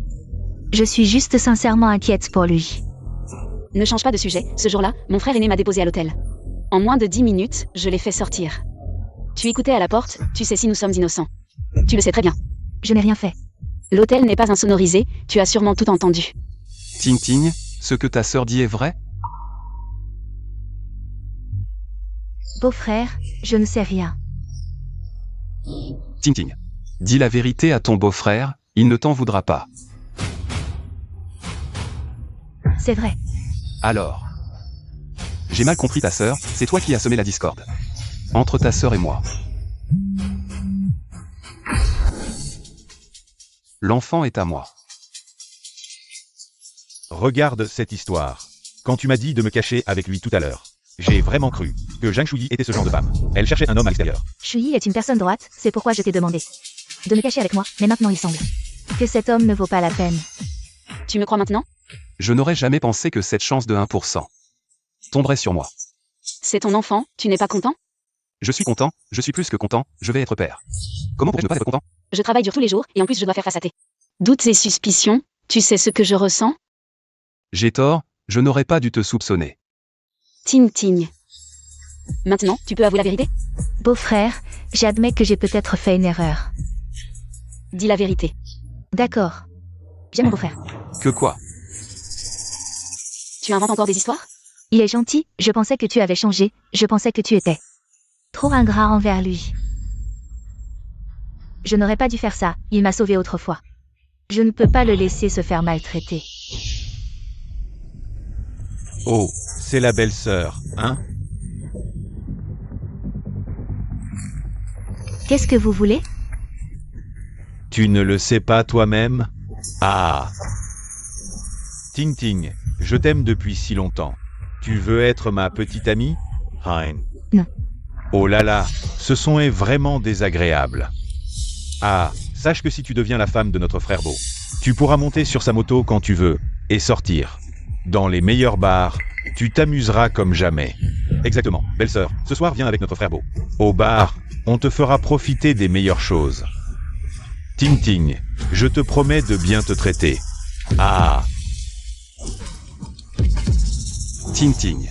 Je suis juste sincèrement inquiète pour lui. Ne change pas de sujet, ce jour-là, mon frère aîné m'a déposé à l'hôtel. En moins de 10 minutes, je l'ai fait sortir. Tu écoutais à la porte, tu sais si nous sommes innocents. Tu le sais très bien. Je n'ai rien fait. L'hôtel n'est pas insonorisé, tu as sûrement tout entendu. Ting Ting, ce que ta sœur dit est vrai? Beau-frère, je ne sais rien. Ting Ting. Dis la vérité à ton beau-frère, il ne t'en voudra pas. C'est vrai. Alors. J'ai mal compris ta sœur, c'est toi qui as semé la discorde. Entre ta sœur et moi. L'enfant est à moi. Regarde cette histoire. Quand tu m'as dit de me cacher avec lui tout à l'heure, j'ai vraiment cru que Zhang Shuyi était ce genre de femme. Elle cherchait un homme à l'extérieur. Shuyi est une personne droite, c'est pourquoi je t'ai demandé de me cacher avec moi, mais maintenant il semble que cet homme ne vaut pas la peine. Tu me crois maintenant? Je n'aurais jamais pensé que cette chance de 1% tomberait sur moi. C'est ton enfant, tu n'es pas content? Je suis content, je suis plus que content, je vais être père. Comment pourrais-je ne pas être content? Je travaille dur tous les jours, et en plus je dois faire face à tes doutes et suspicions, tu sais ce que je ressens? J'ai tort, je n'aurais pas dû te soupçonner. Ting Ting. Maintenant, tu peux avouer la vérité? Beau-frère, j'admets que j'ai peut-être fait une erreur. Dis la vérité. D'accord. J'aime mon beau-frère. Que quoi? Tu inventes encore des histoires? Il est gentil, je pensais que tu avais changé, je pensais que tu étais trop ingrat envers lui. Je n'aurais pas dû faire ça, il m'a sauvé autrefois. Je ne peux pas le laisser se faire maltraiter. Oh, c'est la belle-sœur, hein? Qu'est-ce que vous voulez? Tu ne le sais pas toi-même? Ah! Ting Ting, je t'aime depuis si longtemps. Tu veux être ma petite amie? Hein? Non. Oh là là, ce son est vraiment désagréable. Ah, sache que si tu deviens la femme de notre frère Beau, tu pourras monter sur sa moto quand tu veux, et sortir. Dans les meilleurs bars, tu t'amuseras comme jamais. Exactement, belle-sœur, ce soir viens avec notre frère Beau. Au bar, on te fera profiter des meilleures choses. Ting Ting, je te promets de bien te traiter. Ah! Ting Ting.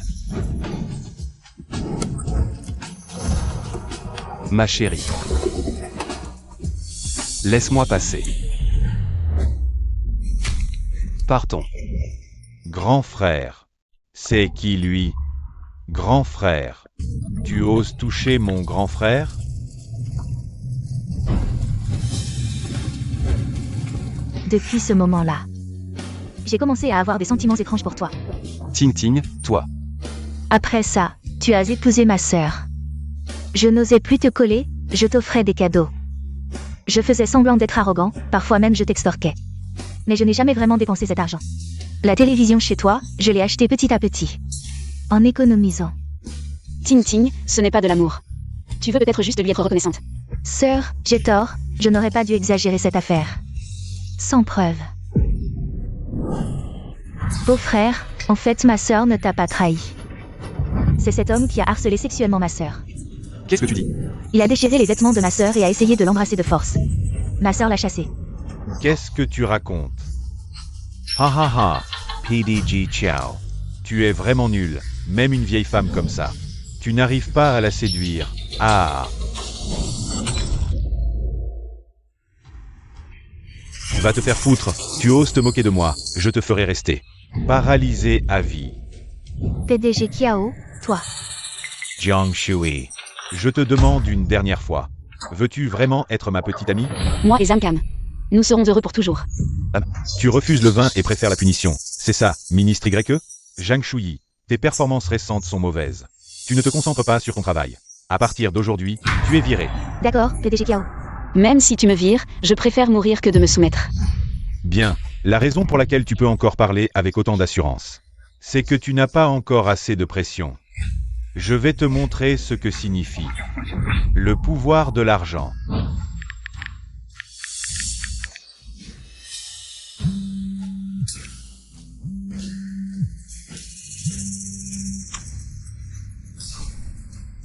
Ma chérie. Laisse-moi passer. Partons. Grand frère. C'est qui lui? Grand frère. Tu oses toucher mon grand frère? Depuis ce moment-là, j'ai commencé à avoir des sentiments étranges pour toi. Ting Ting, toi. Après ça, tu as épousé ma sœur. Je n'osais plus te coller, je t'offrais des cadeaux. Je faisais semblant d'être arrogant, parfois même je t'extorquais. Mais je n'ai jamais vraiment dépensé cet argent. La télévision chez toi, je l'ai achetée petit à petit. En économisant. Ting Ting, ce n'est pas de l'amour. Tu veux peut-être juste lui être reconnaissante. Sœur, j'ai tort, je n'aurais pas dû exagérer cette affaire. Sans preuve. Beau-frère, en fait ma sœur ne t'a pas trahi. C'est cet homme qui a harcelé sexuellement ma sœur. Qu'est-ce que tu dis? Il a déchiré les vêtements de ma sœur et a essayé de l'embrasser de force. Ma sœur l'a chassé. Qu'est-ce que tu racontes? Ha ha ha, PDG Ciao. Tu es vraiment nul, même une vieille femme comme ça. Tu n'arrives pas à la séduire. Ah! Va te faire foutre, tu oses te moquer de moi, je te ferai rester paralysé à vie. PDG Kiao, toi. Jiang Shui, je te demande une dernière fois. Veux-tu vraiment être ma petite amie? Moi et Zamkam. Nous serons heureux pour toujours. Tu refuses le vin et préfères la punition. C'est ça, ministre YE? Zhang Shuyi, tes performances récentes sont mauvaises. Tu ne te concentres pas sur ton travail. À partir d'aujourd'hui, tu es viré. D'accord, PDG Kiao. Même si tu me vires, je préfère mourir que de me soumettre. Bien, la raison pour laquelle tu peux encore parler avec autant d'assurance, c'est que tu n'as pas encore assez de pression. Je vais te montrer ce que signifie le pouvoir de l'argent.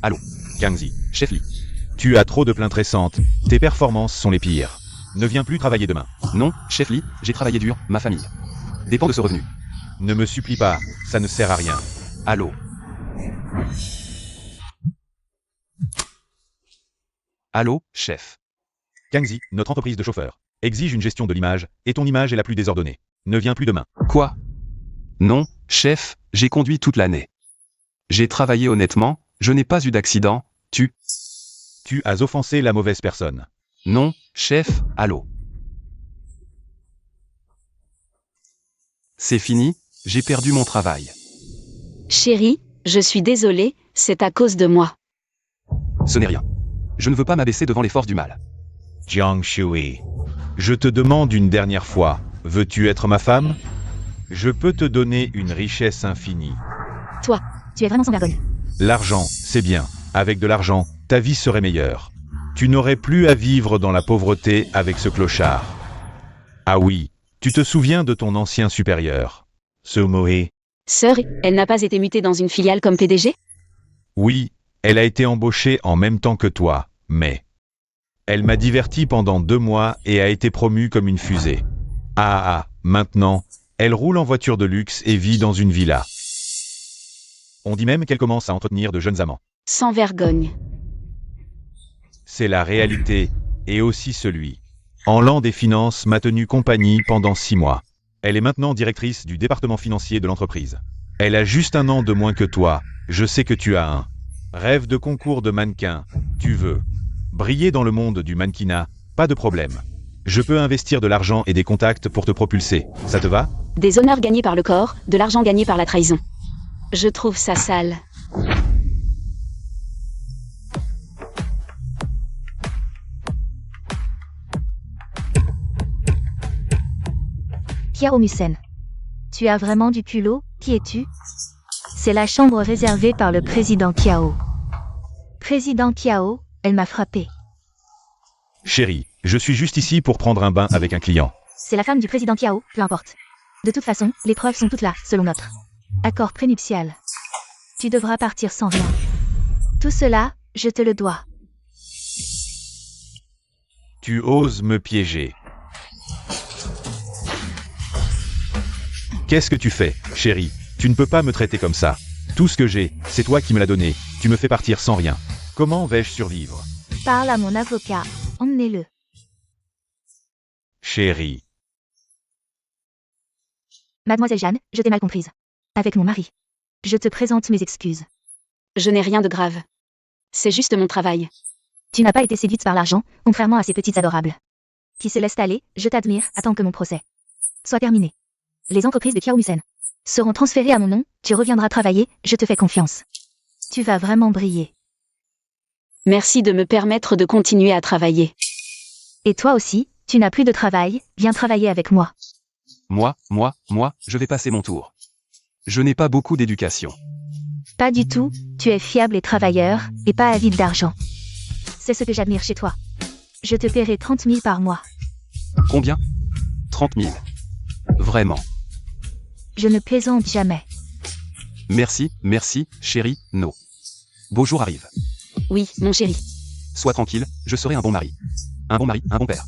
Allô, Kangzi, chef Lee. tu as trop de plaintes récentes, tes performances sont les pires. Ne viens plus travailler demain. Non, chef Lee, j'ai travaillé dur, ma famille dépend de ce revenu. Ne me supplie pas, ça ne sert à rien. Allô. Allô, chef. Kangzi, notre entreprise de chauffeurs, exige une gestion de l'image, et ton image est la plus désordonnée. Ne viens plus demain. Quoi? Non, chef, j'ai conduit toute l'année. J'ai travaillé honnêtement, je n'ai pas eu d'accident, Tu as offensé la mauvaise personne. Non, chef, allô. C'est fini, j'ai perdu mon travail. Chérie, je suis désolée, c'est à cause de moi. Ce n'est rien. Je ne veux pas m'abaisser devant les forces du mal. Zhang Shui, je te demande une dernière fois, veux-tu être ma femme? Je peux te donner une richesse infinie. Toi, tu es vraiment sans vergogne. L'argent, c'est bien. Avec de l'argent, ta vie serait meilleure. Tu n'aurais plus à vivre dans la pauvreté avec ce clochard. Ah oui, tu te souviens de ton ancien supérieur, Sumoe? Sœur, elle n'a pas été mutée dans une filiale comme PDG? Oui, elle a été embauchée en même temps que toi, mais... Elle m'a diverti pendant 2 mois et a été promue comme une fusée. Maintenant, elle roule en voiture de luxe et vit dans une villa. On dit même qu'elle commence à entretenir de jeunes amants. Sans vergogne. C'est la réalité, et aussi celui. En l'an des finances m'a tenu compagnie pendant 6 mois. Elle est maintenant directrice du département financier de l'entreprise. Elle a juste 1 an de moins que toi, je sais que tu as un rêve de concours de mannequin, tu veux briller dans le monde du mannequinat, pas de problème. Je peux investir de l'argent et des contacts pour te propulser, ça te va? Des honneurs gagnés par le corps, de l'argent gagné par la trahison. Je trouve ça sale. Kiao Musen. Tu as vraiment du culot, qui es-tu? C'est la chambre réservée par le président Kiao. Président Kiao, elle m'a frappé. Chérie, je suis juste ici pour prendre un bain avec un client. C'est la femme du président Kiao, peu importe. De toute façon, les preuves sont toutes là, selon notre accord prénuptial. Tu devras partir sans rien. Tout cela, je te le dois. Tu oses me piéger. Qu'est-ce que tu fais, chérie? Tu ne peux pas me traiter comme ça. Tout ce que j'ai, c'est toi qui me l'as donné. Tu me fais partir sans rien. Comment vais-je survivre? Parle à mon avocat. Emmenez-le. Chérie. Mademoiselle Jeanne, je t'ai mal comprise. Avec mon mari. Je te présente mes excuses. Je n'ai rien de grave. C'est juste mon travail. Tu n'as pas été séduite par l'argent, contrairement à ces petites adorables qui se laissent aller. Je t'admire, attends que mon procès soit terminé. Les entreprises de Kiao Musen seront transférées à mon nom, tu reviendras travailler, je te fais confiance. Tu vas vraiment briller. Merci de me permettre de continuer à travailler. Et toi aussi, tu n'as plus de travail, viens travailler avec moi. Moi, je vais passer mon tour. Je n'ai pas beaucoup d'éducation. Pas du tout, tu es fiable et travailleur, et pas avide d'argent. C'est ce que j'admire chez toi. Je te paierai 30 000 par mois. Combien? 30 000. Vraiment. Je ne plaisante jamais. Merci, chérie, no. Beau jour arrive. Oui, mon chéri. Sois tranquille, je serai un bon mari. Un bon mari, un bon père.